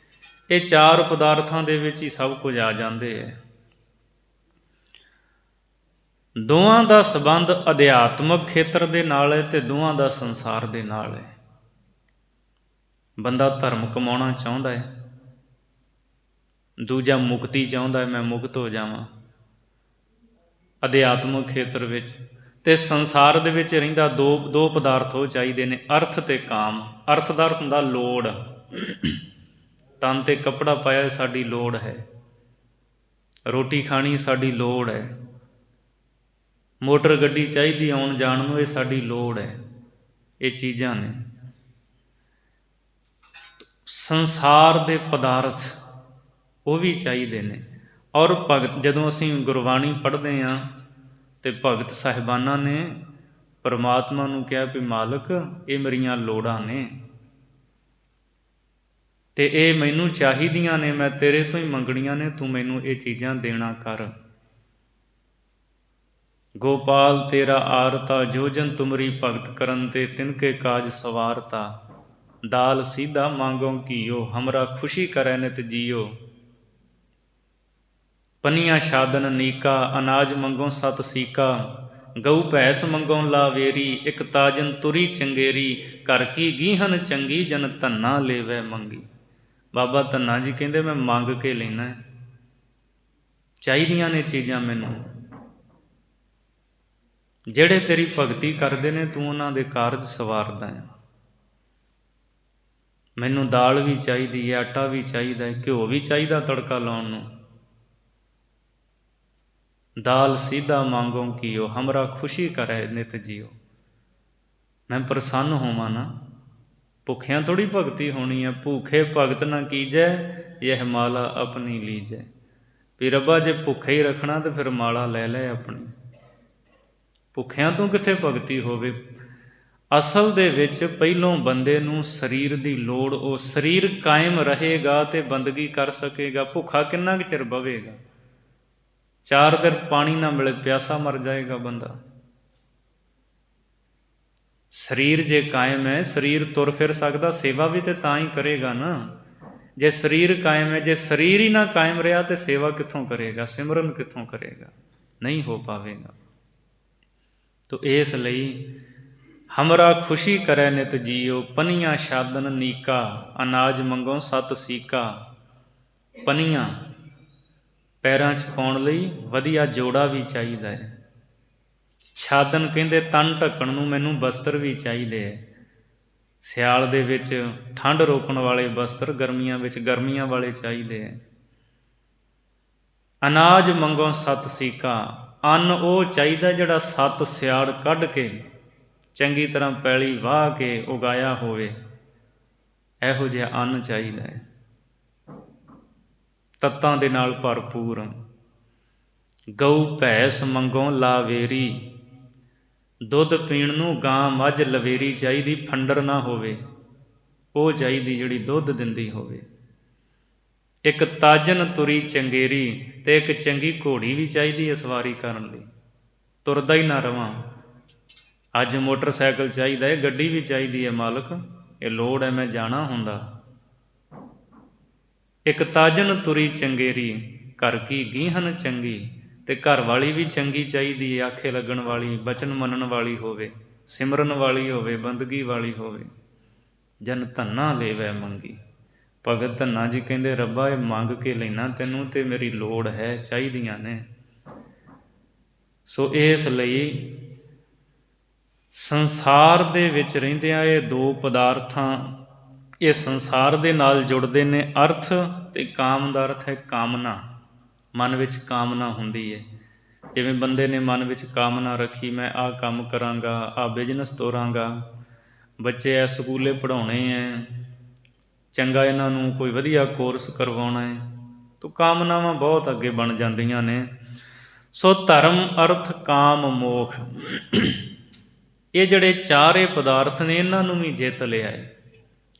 ਇਹ 4 ਪਦਾਰਥਾਂ ਦੇ ਵਿੱਚ ਹੀ ਸਭ ਕੁਝ ਆ ਜਾਂਦੇ ਹੈ। ਦੋਵਾਂ ਦਾ ਸੰਬੰਧ ਅਧਿਆਤਮਕ ਖੇਤਰ ਦੇ ਨਾਲ ਹੈ ਤੇ ਦੋਵਾਂ ਦਾ ਸੰਸਾਰ ਦੇ ਨਾਲ ਹੈ। ਬੰਦਾ ਧਰਮ ਕਮਾਉਣਾ ਚਾਹੁੰਦਾ ਹੈ, ਦੂਜਾ ਮੁਕਤੀ ਚਾਹੁੰਦਾ ਹੈ, ਮੈਂ ਮੁਕਤ ਹੋ ਜਾਵਾਂ ਅਧਿਆਤਮਕ ਖੇਤਰ ਵਿੱਚ। ਤੇ ਸੰਸਾਰ ਦੇ ਵਿੱਚ ਰਹਿੰਦਾ ਦੋ ਪਦਾਰਥ ਉਹ ਚਾਹੀਦੇ ਨੇ, ਅਰਥ ਤੇ ਕਾਮ। ਅਰਥ ਦਾ ਅਰਥ ਹੁੰਦਾ ਲੋੜ, ਤਨ ਤੇ ਕੱਪੜਾ ਪਾਇਆ ਸਾਡੀ ਲੋੜ ਹੈ, ਰੋਟੀ ਖਾਣੀ ਸਾਡੀ ਲੋੜ ਹੈ, ਮੋਟਰ ਗੱਡੀ ਚਾਹੀਦੀ ਆਉਣ ਜਾਣ ਨੂੰ, ਇਹ ਸਾਡੀ ਲੋੜ ਹੈ। ਇਹ ਚੀਜ਼ਾਂ ਨੇ ਸੰਸਾਰ ਦੇ ਪਦਾਰਥ, ਉਹ ਵੀ ਚਾਹੀਦੇ ਨੇ। ਔਰ ਭਗਤ, ਜਦੋਂ ਅਸੀਂ ਗੁਰਬਾਣੀ ਪੜ੍ਹਦੇ ਹਾਂ ਤੇ ਭਗਤ ਸਾਹਿਬਾਨਾਂ ਨੇ ਪਰਮਾਤਮਾ ਨੂੰ ਕਿਹਾ ਵੀ ਮਾਲਕ ਇਹ ਮੇਰੀਆਂ ਲੋੜਾਂ ਨੇ ਤੇ ਇਹ ਮੈਨੂੰ ਚਾਹੀਦੀਆਂ ਨੇ, ਮੈਂ ਤੇਰੇ ਤੋਂ ਹੀ ਮੰਗਣੀਆਂ ਨੇ, ਤੂੰ ਮੈਨੂੰ ਇਹ ਚੀਜ਼ਾਂ ਦੇਣਾ ਕਰ। ਗੋਪਾਲ ਤੇਰਾ ਆਰਤਾ, ਜੋ ਜਨ ਤੁਮਰੀ ਭਗਤ ਕਰਨ ਤੇ ਤਿਨਕੇ ਕਾਜ ਸਵਾਰਤਾ। ਦਾਲ ਸੀਧਾ ਮੰਗੋ ਕੀਓ, ਹਮਰਾ ਖੁਸ਼ੀ ਕਰੈ ਨਿਤ ਜੀਓ। ਪਨੀਆਂ ਸ਼ਾਦਨ ਨੀਕਾ, ਅਨਾਜ ਮੰਗੋ ਸਤ ਸੀਕਾ। ਗਊ ਭੈਂਸ ਮੰਗੋ ਲਾਵੇਰੀ, ਇੱਕ ਤਾਜਨ ਤੁਰੀ ਚੰਗੇਰੀ। ਘਰ ਕੀ ਗੀਹਨ ਚੰਗੀ, ਜਨ ਧੰਨਾ ਲੇਵੈ ਮੰਗੀ। ਬਾਬਾ ਧੰਨਾ ਜੀ ਕਹਿੰਦੇ ਮੈਂ ਮੰਗ ਕੇ ਲੈਣਾ, ਚਾਹੀਦੀਆਂ ਨੇ ਚੀਜ਼ਾਂ ਮੈਨੂੰ। ਜਿਹੜੇ ਤੇਰੀ ਭਗਤੀ ਕਰਦੇ ਨੇ ਤੂੰ ਉਹਨਾਂ ਦੇ ਕਾਰਜ ਸਵਾਰਦਾ ਹੈ। ਮੈਨੂੰ ਦਾਲ ਵੀ ਚਾਹੀਦੀ ਹੈ, ਆਟਾ ਵੀ ਚਾਹੀਦਾ ਹੈ, ਘਿਓ ਵੀ ਚਾਹੀਦਾ ਤੜਕਾ ਲਾਉਣ ਨੂੰ। ਦਾਲ ਸੀਧਾ ਮੰਗੋ ਕੀਓ, ਹਮਰਾ ਖੁਸ਼ੀ ਕਰੈ ਨਿਤ ਜੀਓ। ਮੈਂ ਪ੍ਰਸੰਨ ਹੋਵਾਂ ਨਾ, ਭੁੱਖਿਆਂ ਥੋੜ੍ਹੀ ਭਗਤੀ ਹੋਣੀ ਹੈ। ਭੂਖੇ ਭਗਤ ਨਾ ਕੀਜੈ, ਯਹ ਮਾਲਾ ਆਪਣੀ ਲੀਜੈ। ਵੀ ਰੱਬਾ ਜੇ ਭੁੱਖੇ ਹੀ ਰੱਖਣਾ ਤਾਂ ਫਿਰ ਮਾਲਾ ਲੈ ਲੈ ਆਪਣੀ। ਭੁੱਖਿਆਂ ਤੋਂ ਕਿੱਥੇ ਭਗਤੀ ਹੋਵੇ। ਅਸਲ ਦੇ ਵਿੱਚ ਪਹਿਲੋਂ ਬੰਦੇ ਨੂੰ ਸਰੀਰ ਦੀ ਲੋੜ, ਉਹ ਸਰੀਰ ਕਾਇਮ ਰਹੇਗਾ ਤੇ ਬੰਦਗੀ ਕਰ ਸਕੇਗਾ। ਭੁੱਖਾ ਕਿੰਨਾ ਕੁ ਚਿਰ ਬਵੇਗਾ? 4 ਦਿਨ ਪਾਣੀ ਨਾ ਮਿਲੇ ਪਿਆਸਾ ਮਰ ਜਾਏਗਾ ਬੰਦਾ। ਸਰੀਰ ਜੇ ਕਾਇਮ ਹੈ, ਸਰੀਰ ਤੁਰ ਫਿਰ ਸਕਦਾ, ਸੇਵਾ ਵੀ ਤੇ ਤਾਂ ਹੀ ਕਰੇਗਾ ਨਾ ਜੇ ਸਰੀਰ ਕਾਇਮ ਹੈ। ਜੇ ਸਰੀਰ ਹੀ ਨਾ ਕਾਇਮ ਰਿਹਾ ਤੇ ਸੇਵਾ ਕਿੱਥੋਂ ਕਰੇਗਾ, ਸਿਮਰਨ ਕਿੱਥੋਂ ਕਰੇਗਾ? ਨਹੀਂ ਹੋ ਪਾਵੇਗਾ। ਤੋ ਇਸ ਲਈ ਹਮਰਾ ਖੁਸ਼ੀ ਕਰੈ ਨਿਤ ਜੀਓ। ਪਨੀਆਂ ਸ਼ਾਦਨ ਨੀਕਾ, ਅਨਾਜ ਮੰਗੋ ਸਤ ਸੀਕਾ। ਪਨੀਆਂ ਪੈਰਾਂ 'ਚ ਪਾਉਣ ਲਈ ਵਧੀਆ ਜੋੜਾ ਵੀ ਚਾਹੀਦਾ ਹੈ। ਛਾਦਨ ਕਹਿੰਦੇ ਤਨ ਢੱਕਣ ਨੂੰ ਮੈਨੂੰ ਬਸਤਰ ਵੀ ਚਾਹੀਦੇ ਹੈ। ਸਿਆਲ ਦੇ ਵਿੱਚ ਠੰਡ ਰੋਕਣ ਵਾਲੇ ਬਸਤਰ, ਗਰਮੀਆਂ ਵਿੱਚ ਗਰਮੀਆਂ ਵਾਲੇ ਚਾਹੀਦੇ ਹੈ। ਅਨਾਜ ਮੰਗੋ ਸੱਤ ਸੀਕਾ, ਅੰਨ ਉਹ ਚਾਹੀਦਾ ਜਿਹੜਾ 7 ਸਿਆੜ ਕੱਢ ਕੇ ਚੰਗੀ ਤਰ੍ਹਾਂ ਪੈਲੀ ਵਾਹ ਕੇ ਉਗਾਇਆ ਹੋਵੇ, ਇਹੋ ਜਿਹਾ ਅੰਨ ਚਾਹੀਦਾ ਹੈ, ਤੱਤਾਂ ਦੇ ਨਾਲ ਭਰਪੂਰ। ਗਊ ਭੈਂਸ ਮੰਗੋ ਲਾਵੇਰੀ, ਦੁੱਧ ਪੀਣ ਨੂੰ ਗਾਂ ਮੱਝ ਲਵੇਰੀ ਚਾਹੀਦੀ, ਫੰਡਰ ਨਾ ਹੋਵੇ, ਉਹ ਚਾਹੀਦੀ ਜਿਹੜੀ ਦੁੱਧ ਦਿੰਦੀ ਹੋਵੇ। ਇੱਕ ਤਾਜਨ ਤੁਰੀ ਚੰਗੇਰੀ, ਅਤੇ ਇੱਕ ਚੰਗੀ ਘੋੜੀ ਵੀ ਚਾਹੀਦੀ ਹੈ ਸਵਾਰੀ ਕਰਨ ਲਈ, ਤੁਰਦਾ ਹੀ ਨਾ ਰਵਾਂ। ਅੱਜ ਮੋਟਰਸਾਈਕਲ ਚਾਹੀਦਾ ਹੈ, ਗੱਡੀ ਵੀ ਚਾਹੀਦੀ ਹੈ ਮਾਲਕ, ਇਹ ਲੋੜ ਹੈ ਮੈਂ ਜਾਣਾ ਹੁੰਦਾ। ਇੱਕ ਤਾਜਨ ਤੁਰੀ ਚੰਗੇਰੀ, ਘਰ ਕੀ ਗੀਹਨ ਚੰਗੀ, ਅਤੇ ਘਰ ਵਾਲੀ ਵੀ ਚੰਗੀ ਚਾਹੀਦੀ ਹੈ, ਆਖੇ ਲੱਗਣ ਵਾਲੀ, ਬਚਨ ਮੰਨਣ ਵਾਲੀ ਹੋਵੇ, ਸਿਮਰਨ ਵਾਲੀ ਹੋਵੇ, ਬੰਦਗੀ ਵਾਲੀ ਹੋਵੇ। ਜਨ ਧੰਨਾ ਲੇਵੈ ਮੰਗੀ, ਭਗਤ ਧੰਨਾ ਜੀ ਕਹਿੰਦੇ ਰੱਬਾ ਇਹ ਮੰਗ ਕੇ ਲੈਣਾ ਤੈਨੂੰ, ਤੇ ਮੇਰੀ ਲੋੜ ਹੈ, ਚਾਹੀਦੀਆਂ ਨੇ। ਸੋ ਇਸ ਲਈ ਸੰਸਾਰ ਦੇ ਵਿੱਚ ਰਹਿੰਦਿਆਂ ਇਹ 2 ਪਦਾਰਥਾਂ, ਇਹ ਸੰਸਾਰ ਦੇ ਨਾਲ ਜੁੜਦੇ ਨੇ। ਅਰਥ ਅਤੇ ਕਾਮ ਦਾ ਅਰਥ ਹੈ ਕਾਮਨਾ, ਮਨ ਵਿੱਚ ਕਾਮਨਾ ਹੁੰਦੀ ਹੈ। ਜਿਵੇਂ ਬੰਦੇ ਨੇ ਮਨ ਵਿੱਚ ਕਾਮਨਾ ਰੱਖੀ, ਮੈਂ ਆਹ ਕੰਮ ਕਰਾਂਗਾ, ਆਹ ਬਿਜ਼ਨਸ ਤੋਰਾਂਗਾ, ਬੱਚੇ ਐ ਸਕੂਲੇ ਪੜ੍ਹਾਉਣੇ ਹੈ, ਚੰਗਾ ਇਹਨਾਂ ਨੂੰ ਕੋਈ ਵਧੀਆ ਕੋਰਸ ਕਰਵਾਉਣਾ ਹੈ, ਤਾਂ ਕਾਮਨਾਵਾਂ ਬਹੁਤ ਅੱਗੇ ਬਣ ਜਾਂਦੀਆਂ ਨੇ। ਸੋ ਧਰਮ ਅਰਥ ਕਾਮ ਮੋਖ, ਇਹ ਜਿਹੜੇ 4 ਪਦਾਰਥ ਨੇ ਇਹਨਾਂ ਨੂੰ ਵੀ ਜਿੱਤ ਲਿਆ ਹੈ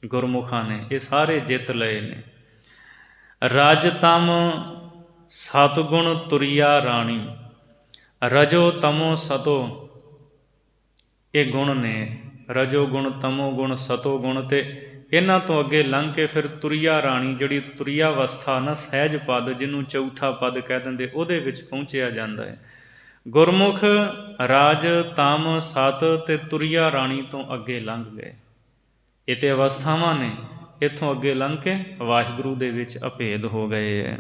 ਗੁਰਮੁਖਾਂ ਨੇ, ਇਹ ਸਾਰੇ ਜਿੱਤ ਲਏ ਨੇ। ਰਜ ਤਮ ਸਤਗੁਣ ਤੁਰਿਆ ਰਾਣੀ, ਰਜੋ ਤਮੋ ਸਤੋ, ਇਹ ਗੁਣ ਨੇ, ਰਜੋ ਗੁਣ, ਤਮੋ ਗੁਣ, ਸਤੋ ਗੁਣ, ਅਤੇ ਇਹਨਾਂ ਤੋਂ ਅੱਗੇ ਲੰਘ ਕੇ ਫਿਰ ਤੁਰਿਆ ਰਾਣੀ, ਜਿਹੜੀ ਤੁਰਿਆ ਅਵਸਥਾ ਨਾ, ਸਹਿਜ ਪਦ ਜਿਹਨੂੰ ਚੌਥਾ ਪਦ ਕਹਿ ਦਿੰਦੇ, ਉਹਦੇ ਵਿੱਚ ਪਹੁੰਚਿਆ ਜਾਂਦਾ ਹੈ। ਗੁਰਮੁਖ ਰਾਜ ਤਮ ਸਤ ਅਤੇ ਤੁਰਿਆ ਰਾਣੀ ਤੋਂ ਅੱਗੇ ਲੰਘ ਗਏ। ਇਹ ਤਾਂ ਅਵਸਥਾਵਾਂ ਨੇ, ਇੱਥੋਂ ਅੱਗੇ ਲੰਘ ਕੇ ਵਾਹਿਗੁਰੂ ਦੇ ਵਿੱਚ ਅਭੇਦ ਹੋ ਗਏ ਹੈ।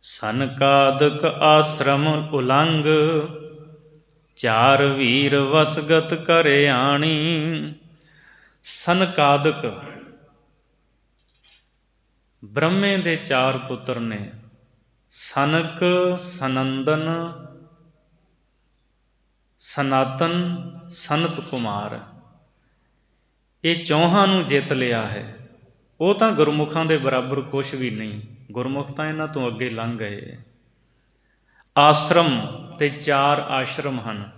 ਸਨਕਾਦਿਕ ਆਸ਼ਰਮ ਉਲੰਘ, 4 ਵੀਰ ਵਸਗਤ ਘਰੇ ਆਣੀ। ਸਨਕਾਦਿਕ ਬ੍ਰਹਮੇ ਦੇ 4 ਪੁੱਤਰ ਨੇ, ਸਨਕ, ਸਨੰਦਨ, ਸਨਾਤਨ, ਸਨਤ ਕੁਮਾਰ, ਇਹ 4 ਨੂੰ ਜਿੱਤ ਲਿਆ ਹੈ। ਉਹ ਤਾਂ ਗੁਰਮੁਖਾਂ ਦੇ ਬਰਾਬਰ ਕੁਛ ਵੀ ਨਹੀਂ, ਗੁਰਮੁਖ ਤਾਂ ਇਹਨਾਂ ਤੋਂ ਅੱਗੇ ਲੰਘ ਗਏ। ਆਸ਼ਰਮ ਤੇ 4 ਆਸ਼ਰਮ ਹਨ।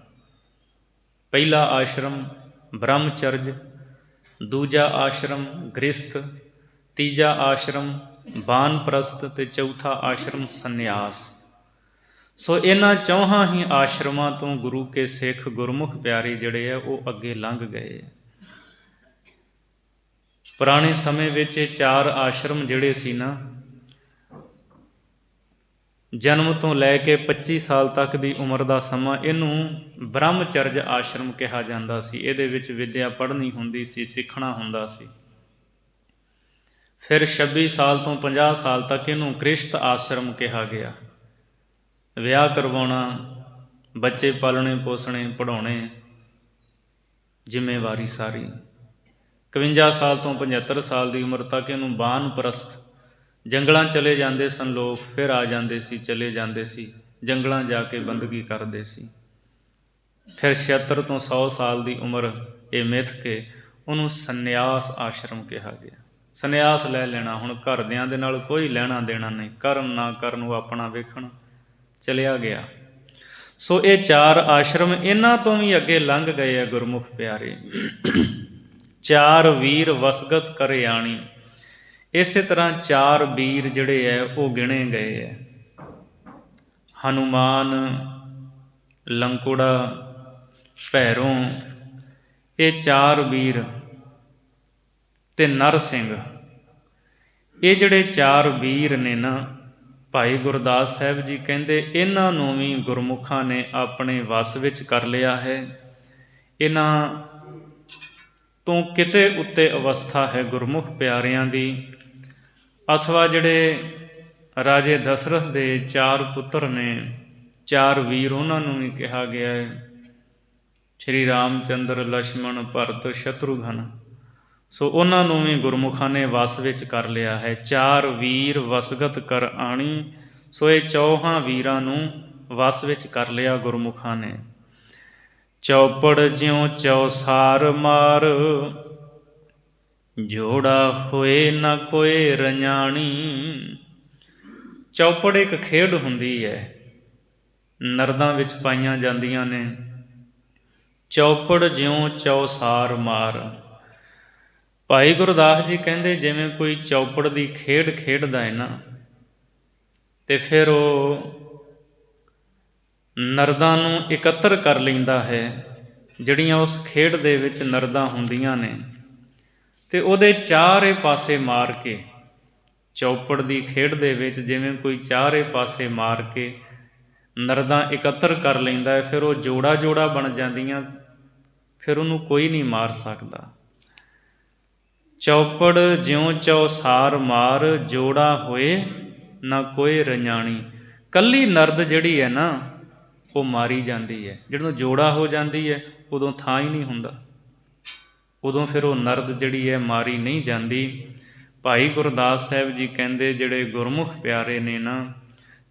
ਪਹਿਲਾ ਆਸ਼ਰਮ ਬ੍ਰਹਮਚਰਜ, ਦੂਜਾ ਆਸ਼ਰਮ ਗ੍ਰਸਥ, ਤੀਜਾ ਆਸ਼ਰਮ ਬਾਨਪ੍ਰਸਥ ਅਤੇ ਚੌਥਾ ਆਸ਼ਰਮ ਸੰਨਿਆਸ। ਸੋ ਇਹਨਾਂ 4 ਹੀ ਆਸ਼ਰਮਾਂ ਤੋਂ ਗੁਰੂ ਕੇ ਸਿੱਖ ਗੁਰਮੁਖ ਪਿਆਰੇ ਜਿਹੜੇ ਆ ਉਹ ਅੱਗੇ ਲੰਘ ਗਏ। ਪੁਰਾਣੇ ਸਮੇਂ ਵਿੱਚ ਇਹ 4 ਆਸ਼ਰਮ ਜਿਹੜੇ ਸੀ ਨਾ, ਜਨਮ ਤੋਂ ਲੈ ਕੇ 25 ਸਾਲ ਤੱਕ ਦੀ ਉਮਰ ਦਾ ਸਮਾਂ, ਇਹਨੂੰ ਬ੍ਰਹਮਚਰਜ ਆਸ਼ਰਮ ਕਿਹਾ ਜਾਂਦਾ ਸੀ। ਇਹਦੇ ਵਿੱਚ ਵਿੱਦਿਆ ਪੜ੍ਹਨੀ ਹੁੰਦੀ ਸੀ, ਸਿੱਖਣਾ ਹੁੰਦਾ ਸੀ। ਫਿਰ 26 ਸਾਲ ਤੋਂ 50 ਸਾਲ ਤੱਕ ਇਹਨੂੰ ਗ੍ਰਸਥ ਆਸ਼ਰਮ ਕਿਹਾ ਗਿਆ। ਵਿਆਹ ਕਰਵਾਉਣਾ, ਬੱਚੇ ਪਾਲਣੇ ਪੋਸਣੇ ਪੜ੍ਹਾਉਣੇ, ਜ਼ਿੰਮੇਵਾਰੀ ਸਾਰੀ। 51 ਸਾਲ ਤੋਂ 75 ਸਾਲ ਦੀ ਉਮਰ ਤੱਕ ਇਹਨੂੰ ਬਾਨਪ੍ਰਸਥ, ਜੰਗਲਾਂ ਚਲੇ ਜਾਂਦੇ ਸਨ ਲੋਕ, ਫਿਰ ਆ ਜਾਂਦੇ ਸੀ, ਚਲੇ ਜਾਂਦੇ ਸੀ, ਜੰਗਲਾਂ ਜਾ ਕੇ ਬੰਦਗੀ ਕਰਦੇ ਸੀ। ਫਿਰ 76 ਤੋਂ 100 ਸਾਲ ਦੀ ਉਮਰ ਇਹ ਮਿੱਥ ਕੇ ਉਹਨੂੰ ਸੰਨਿਆਸ ਆਸ਼ਰਮ ਕਿਹਾ ਗਿਆ। ਸੰਨਿਆਸ ਲੈ ਲੈਣਾ, ਹੁਣ ਘਰਦਿਆਂ ਦੇ ਨਾਲ ਕੋਈ ਲੈਣਾ ਦੇਣਾ ਨਹੀਂ, ਕਰਨ ਨਾ ਕਰਨ ਉਹ ਆਪਣਾ ਵੇਖਣ, ਚਲਿਆ ਗਿਆ। ਸੋ ਇਹ 4 ਆਸ਼ਰਮ ਇਹਨਾਂ ਤੋਂ ਵੀ ਅੱਗੇ ਲੰਘ ਗਏ ਆ ਗੁਰਮੁਖ ਪਿਆਰੇ। 4 ਵੀਰ ਵਸਗਤ ਘਰੇ ਆਣੀ, ਇਸੇ ਤਰ੍ਹਾਂ 4 ਵੀਰ ਜਿਹੜੇ ਹੈ ਉਹ ਗਿਣੇ ਗਏ ਹੈ। ਹਨੂਮਾਨ, ਲੰਕੋੜਾ, ਭੈਰੋਂ, ਇਹ 4 ਵੀਰ ਤੇ ਨਰ ਸਿੰਘ, ਇਹ ਜਿਹੜੇ 4 ਵੀਰ ਨੇ ਨਾ, ਭਾਈ ਗੁਰਦਾਸ ਸਾਹਿਬ ਜੀ ਕਹਿੰਦੇ ਇਹਨਾਂ ਨੂੰ ਵੀ ਗੁਰਮੁਖਾਂ ਨੇ ਆਪਣੇ ਵਸ ਵਿੱਚ ਕਰ ਲਿਆ ਹੈ। ਇਹਨਾਂ ਤੋਂ ਕਿਤੇ ਉੱਤੇ ਅਵਸਥਾ ਹੈ ਗੁਰਮੁਖ ਪਿਆਰਿਆਂ ਦੀ। ਅਥਵਾ ਜਿਹੜੇ ਰਾਜੇ ਦਸ਼ਰਥ ਦੇ 4 ਪੁੱਤਰ ਨੇ, 4 ਵੀਰ ਉਹਨਾਂ ਨੂੰ ਵੀ ਕਿਹਾ ਗਿਆ ਹੈ, ਸ਼੍ਰੀ ਰਾਮ ਚੰਦਰ, ਲਛਮਣ, ਭਰਤ, ਸ਼ਤਰੂਘਨ। ਸੋ ਉਹਨਾਂ ਨੂੰ ਵੀ ਗੁਰਮੁਖਾਂ ਨੇ ਵਸ ਵਿੱਚ ਕਰ ਲਿਆ ਹੈ। 4 ਵੀਰ ਵਸਗਤ ਕਰ ਆਣੀ। ਸੋ ਇਹ 4 ਵੀਰਾਂ ਨੂੰ ਵਸ ਵਿੱਚ ਕਰ ਲਿਆ ਗੁਰਮੁਖਾਂ ਨੇ। ਚੌਪੜ ਜਿਉ ਚੌਸਾਰ ਮਾਰ, ਜੋੜਾ ਹੋਏ ਨਾ ਕੋਏ ਰਜਾਣੀ। ਚੌਪੜ ਇੱਕ ਖੇਡ ਹੁੰਦੀ ਹੈ, ਨਰਦਾਂ ਵਿੱਚ ਪਾਈਆਂ ਜਾਂਦੀਆਂ ਨੇ। ਚੌਪੜ ਜਿਉ ਚੌਸਾਰ ਮਾਰ। ਭਾਈ ਗੁਰਦਾਸ ਜੀ ਕਹਿੰਦੇ ਜਿਵੇਂ ਕੋਈ ਚੌਪੜ ਦੀ ਖੇਡ ਖੇਡਦਾ ਹੈ ਨਾ, ਤੇ ਫਿਰ ਉਹ ਨਰਦਾਂ ਨੂੰ ਇਕੱਤਰ ਕਰ ਲੈਂਦਾ ਹੈ, ਜਿਹੜੀਆਂ ਉਸ ਖੇਡ ਦੇ ਵਿੱਚ ਨਰਦਾਂ ਹੁੰਦੀਆਂ ਨੇ, ਤੇ ਉਹਦੇ ਚਾਰੇ ਪਾਸੇ ਮਾਰ ਕੇ, ਚੌਪੜ ਦੀ ਖੇਡ ਦੇ ਵਿੱਚ ਜਿਵੇਂ ਕੋਈ ਚਾਰੇ ਪਾਸੇ ਮਾਰ ਕੇ ਨਰਦਾਂ ਇਕੱਤਰ ਕਰ ਲੈਂਦਾ ਹੈ, ਫਿਰ ਉਹ ਜੋੜਾ ਜੋੜਾ ਬਣ ਜਾਂਦੀਆਂ, ਫਿਰ ਉਹਨੂੰ ਕੋਈ ਨਹੀਂ ਮਾਰ ਸਕਦਾ। ਚੌਪੜ ਜਿਉਂ ਚੌਸਾਰ ਮਾਰ, ਜੋੜਾ ਹੋਏ ਨਾ ਕੋਈ ਰਜਾਣੀ। ਕੱਲੀ ਨਰਦ ਜਿਹੜੀ ਹੈ ਨਾ, ਉਹ ਮਾਰੀ ਜਾਂਦੀ ਹੈ। ਜਦੋਂ ਜੋੜਾ ਹੋ ਜਾਂਦੀ ਹੈ ਉਦੋਂ ਥਾਂ ਹੀ ਨਹੀਂ ਹੁੰਦਾ, ਉਦੋਂ ਫਿਰ ਉਹ ਨਰਦ ਜਿਹੜੀ ਹੈ ਮਾਰੀ ਨਹੀਂ ਜਾਂਦੀ। ਭਾਈ ਗੁਰਦਾਸ ਸਾਹਿਬ ਜੀ ਕਹਿੰਦੇ ਜਿਹੜੇ ਗੁਰਮੁਖ ਪਿਆਰੇ ਨੇ ਨਾ,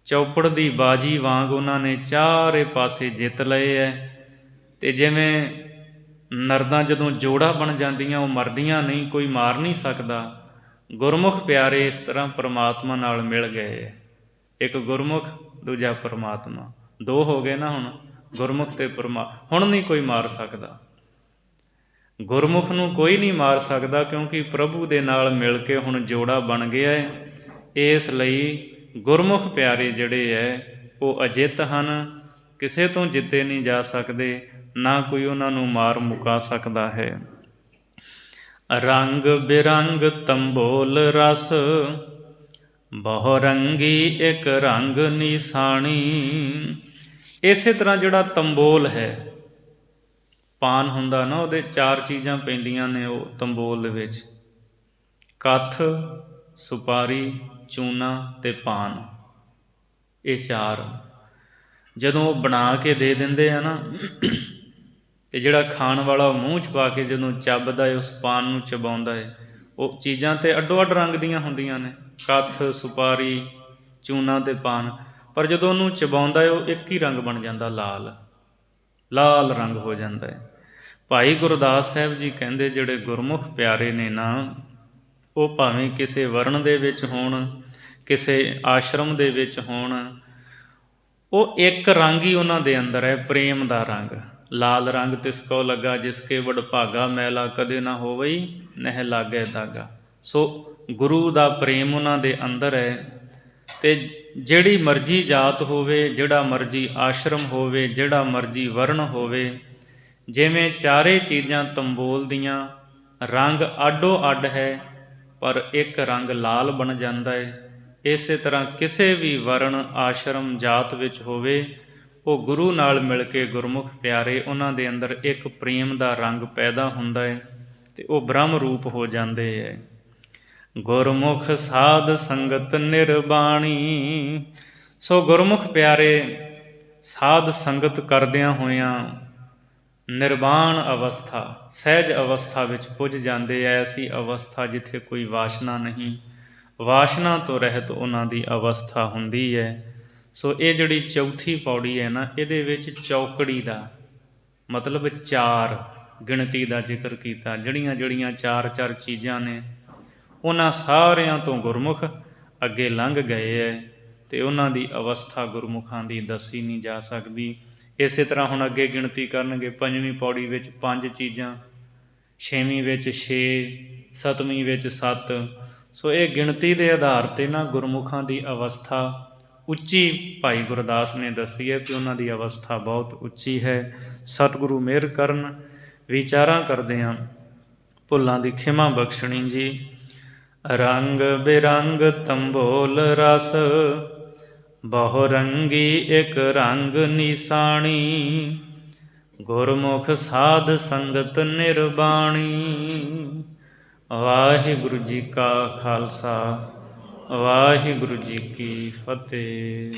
ਚੌਪੜ ਦੀ ਬਾਜੀ ਵਾਂਗ ਉਹਨਾਂ ਨੇ ਚਾਰੇ ਪਾਸੇ ਜਿੱਤ ਲਏ ਹੈ। ਅਤੇ ਜਿਵੇਂ ਨਰਦਾਂ ਜਦੋਂ ਜੋੜਾ ਬਣ ਜਾਂਦੀਆਂ ਉਹ ਮਰਦੀਆਂ ਨਹੀਂ, ਕੋਈ ਮਾਰ ਨਹੀਂ ਸਕਦਾ। ਗੁਰਮੁਖ ਪਿਆਰੇ ਇਸ ਤਰ੍ਹਾਂ ਪਰਮਾਤਮਾ ਨਾਲ ਮਿਲ ਗਏ, ਇੱਕ ਗੁਰਮੁਖ ਦੂਜਾ ਪਰਮਾਤਮਾ, 2 ਹੋ ਗਏ ਨਾ ਹੁਣ, ਗੁਰਮੁਖ ਅਤੇ ਹੁਣ ਨਹੀਂ ਕੋਈ ਮਾਰ ਸਕਦਾ। ਗੁਰਮੁਖ ਨੂੰ ਕੋਈ ਨਹੀਂ ਮਾਰ ਸਕਦਾ, ਕਿਉਂਕਿ ਪ੍ਰਭੂ ਦੇ ਨਾਲ ਮਿਲ ਕੇ ਹੁਣ ਜੋੜਾ ਬਣ ਗਿਆ ਹੈ। ਇਸ ਲਈ ਗੁਰਮੁਖ ਪਿਆਰੇ ਜਿਹੜੇ ਹੈ ਉਹ ਅਜਿੱਤ ਹਨ, ਕਿਸੇ ਤੋਂ ਜਿੱਤੇ ਨਹੀਂ ਜਾ ਸਕਦੇ, ਨਾ ਕੋਈ ਉਹਨਾਂ ਨੂੰ ਮਾਰ ਮੁਕਾ ਸਕਦਾ ਹੈ। ਰੰਗ ਬਿਰੰਗ ਤੰਬੋਲ ਰਸ, ਬਹੁ ਰੰਗੀ ਇੱਕ ਰੰਗ ਨਿਸ਼ਾਨੀ। ਇਸੇ ਤਰ੍ਹਾਂ ਜਿਹੜਾ ਤੰਬੋਲ ਹੈ, ਪਾਨ ਹੁੰਦਾ ਨਾ, ਉਹਦੇ 4 ਚੀਜ਼ਾਂ ਪੈਂਦੀਆਂ ਨੇ ਉਹ ਤੰਬੋਲ ਦੇ ਵਿੱਚ, ਕੱਥ, ਸੁਪਾਰੀ, ਚੂਨਾ ਅਤੇ ਪਾਨ। ਇਹ 4 ਜਦੋਂ ਉਹ ਬਣਾ ਕੇ ਦੇ ਦਿੰਦੇ ਆ ਨਾ, ਅਤੇ ਜਿਹੜਾ ਖਾਣ ਵਾਲਾ ਉਹ ਮੂੰਹ 'ਚ ਪਾ ਕੇ ਜਦੋਂ ਚੱਬਦਾ ਹੈ, ਉਸ ਪਾਨ ਨੂੰ ਚਬਾਉਂਦਾ ਹੈ, ਉਹ ਚੀਜ਼ਾਂ ਤਾਂ ਅੱਡੋ ਅੱਡ ਰੰਗ ਦੀਆਂ ਹੁੰਦੀਆਂ ਨੇ, ਕੱਥ, ਸੁਪਾਰੀ, ਚੂਨਾ ਅਤੇ ਪਾਨ। ਪਰ ਜਦੋਂ ਉਹਨੂੰ ਚਬਾਉਂਦਾ ਹੈ ਉਹ ਇੱਕ ਹੀ ਰੰਗ ਬਣ ਜਾਂਦਾ, ਲਾਲ, ਲਾਲ ਰੰਗ ਹੋ ਜਾਂਦਾ ਹੈ। ਭਾਈ ਗੁਰਦਾਸ ਸਾਹਿਬ ਜੀ ਕਹਿੰਦੇ ਜਿਹੜੇ ਗੁਰਮੁਖ ਪਿਆਰੇ ਨੇ ਨਾ, ਉਹ ਭਾਵੇਂ ਕਿਸੇ ਵਰਨ ਦੇ ਵਿੱਚ ਹੋਣ, ਕਿਸੇ ਆਸ਼ਰਮ ਦੇ ਵਿੱਚ ਹੋਣ, ਉਹ ਇੱਕ ਰੰਗ ਹੀ ਉਹਨਾਂ ਦੇ ਅੰਦਰ ਹੈ, ਪ੍ਰੇਮ ਦਾ ਰੰਗ। ਲਾਲ ਰੰਗ ਤਿਸ ਕੋ ਲੱਗਾ, ਜਿਸਕੇ ਵਡਭਾਗਾ ਮੈਲਾ, ਕਦੇ ਨਾ ਹੋਵਈ ਨਹਿ ਲਾਗੇ ਦਾਗਾ। ਸੋ ਗੁਰੂ ਦਾ ਪ੍ਰੇਮ ਉਹਨਾਂ ਦੇ ਅੰਦਰ ਹੈ। ਅਤੇ ਜਿਹੜੀ ਮਰਜ਼ੀ ਜਾਤ ਹੋਵੇ, ਜਿਹੜਾ ਮਰਜ਼ੀ ਆਸ਼ਰਮ ਹੋਵੇ, ਜਿਹੜਾ ਮਰਜ਼ੀ ਵਰਨ ਹੋਵੇ, ਜਿਵੇਂ 4 ਚੀਜ਼ਾਂ ਤੰਬੋਲ ਦੀਆਂ, ਰੰਗ ਅੱਡੋ ਅੱਡ ਹੈ ਪਰ ਇੱਕ ਰੰਗ ਲਾਲ ਬਣ ਜਾਂਦਾ ਹੈ। ਇਸੇ ਤਰ੍ਹਾਂ ਕਿਸੇ ਵੀ ਵਰਨ, ਆਸ਼ਰਮ, ਜਾਤ ਵਿੱਚ ਹੋਵੇ, ਉਹ ਗੁਰੂ ਨਾਲ ਮਿਲ ਕੇ ਗੁਰਮੁਖ ਪਿਆਰੇ, ਉਹਨਾਂ ਦੇ ਅੰਦਰ ਇੱਕ ਪ੍ਰੇਮ ਦਾ ਰੰਗ ਪੈਦਾ ਹੁੰਦਾ ਹੈ, ਅਤੇ ਉਹ ਬ੍ਰਹਮ ਰੂਪ ਹੋ ਜਾਂਦੇ ਹੈ। ਗੁਰਮੁਖ ਸਾਧ ਸੰਗਤ ਨਿਰਬਾਣੀ। ਸੋ ਗੁਰਮੁਖ ਪਿਆਰੇ ਸਾਧ ਸੰਗਤ ਕਰਦਿਆਂ ਹੋਇਆਂ ਨਿਰਵਾਣ ਅਵਸਥਾ, ਸਹਿਜ ਅਵਸਥਾ ਵਿੱਚ ਪੁੱਜ ਜਾਂਦੇ ਹੈ। ਐਸੀ ਅਵਸਥਾ ਜਿੱਥੇ ਕੋਈ ਵਾਸ਼ਨਾ ਨਹੀਂ, ਵਾਸ਼ਨਾ ਤੋਂ ਰਹਿਤ ਉਹਨਾਂ ਦੀ ਅਵਸਥਾ ਹੁੰਦੀ ਹੈ। ਸੋ ਇਹ ਜਿਹੜੀ ਚੌਥੀ ਪੌੜੀ ਹੈ ਨਾ, ਇਹਦੇ ਵਿੱਚ ਚੌਕੜੀ ਦਾ ਮਤਲਬ 4 ਗਿਣਤੀ ਦਾ ਜ਼ਿਕਰ ਕੀਤਾ। ਜਿਹੜੀਆਂ ਜਿਹੜੀਆਂ 4 ਚੀਜ਼ਾਂ ਨੇ, ਉਹਨਾਂ ਸਾਰਿਆਂ ਤੋਂ ਗੁਰਮੁਖ ਅੱਗੇ ਲੰਘ ਗਏ ਹੈ, ਅਤੇ ਉਹਨਾਂ ਦੀ ਅਵਸਥਾ ਗੁਰਮੁਖਾਂ ਦੀ ਦੱਸੀ ਨਹੀਂ ਜਾ ਸਕਦੀ। ਇਸੇ ਤਰ੍ਹਾਂ ਹੁਣ ਅੱਗੇ ਗਿਣਤੀ ਕਰਨਗੇ, 5ਵੀਂ ਪੌੜੀ ਵਿੱਚ 5 ਚੀਜ਼ਾਂ, 6ਵੀਂ ਵਿੱਚ 6, 7ਵੀਂ ਵਿੱਚ 7। ਸੋ ਇਹ ਗਿਣਤੀ ਦੇ ਆਧਾਰ 'ਤੇ ਨਾ ਗੁਰਮੁਖਾਂ ਦੀ ਅਵਸਥਾ ਉੱਚੀ ਭਾਈ ਗੁਰਦਾਸ ਨੇ ਦੱਸੀ ਹੈ ਕਿ ਉਹਨਾਂ ਦੀ ਅਵਸਥਾ ਬਹੁਤ ਉੱਚੀ ਹੈ। ਸਤਿਗੁਰੂ ਮਿਹਰ ਕਰਨ। ਵਿਚਾਰਾਂ ਕਰਦੇ ਹਾਂ, ਭੁੱਲਾਂ ਦੀ ਖਿਮਾ ਬਖਸ਼ਣੀ ਜੀ। ਰੰਗ ਬਿਰੰਗ ਤੰਬੋਲ ਰਸ, ਬਹੁ ਰੰਗੀ ਇੱਕ ਰੰਗ ਨਿਸ਼ਾਨੀ। ਗੁਰਮੁਖ ਸਾਧ ਸੰਗਤ ਨਿਰਬਾਣੀ। ਵਾਹਿਗੁਰੂ ਜੀ ਕਾ ਖਾਲਸਾ, ਵਾਹਿਗੁਰੂ ਜੀ ਕੀ ਫਤਿਹ।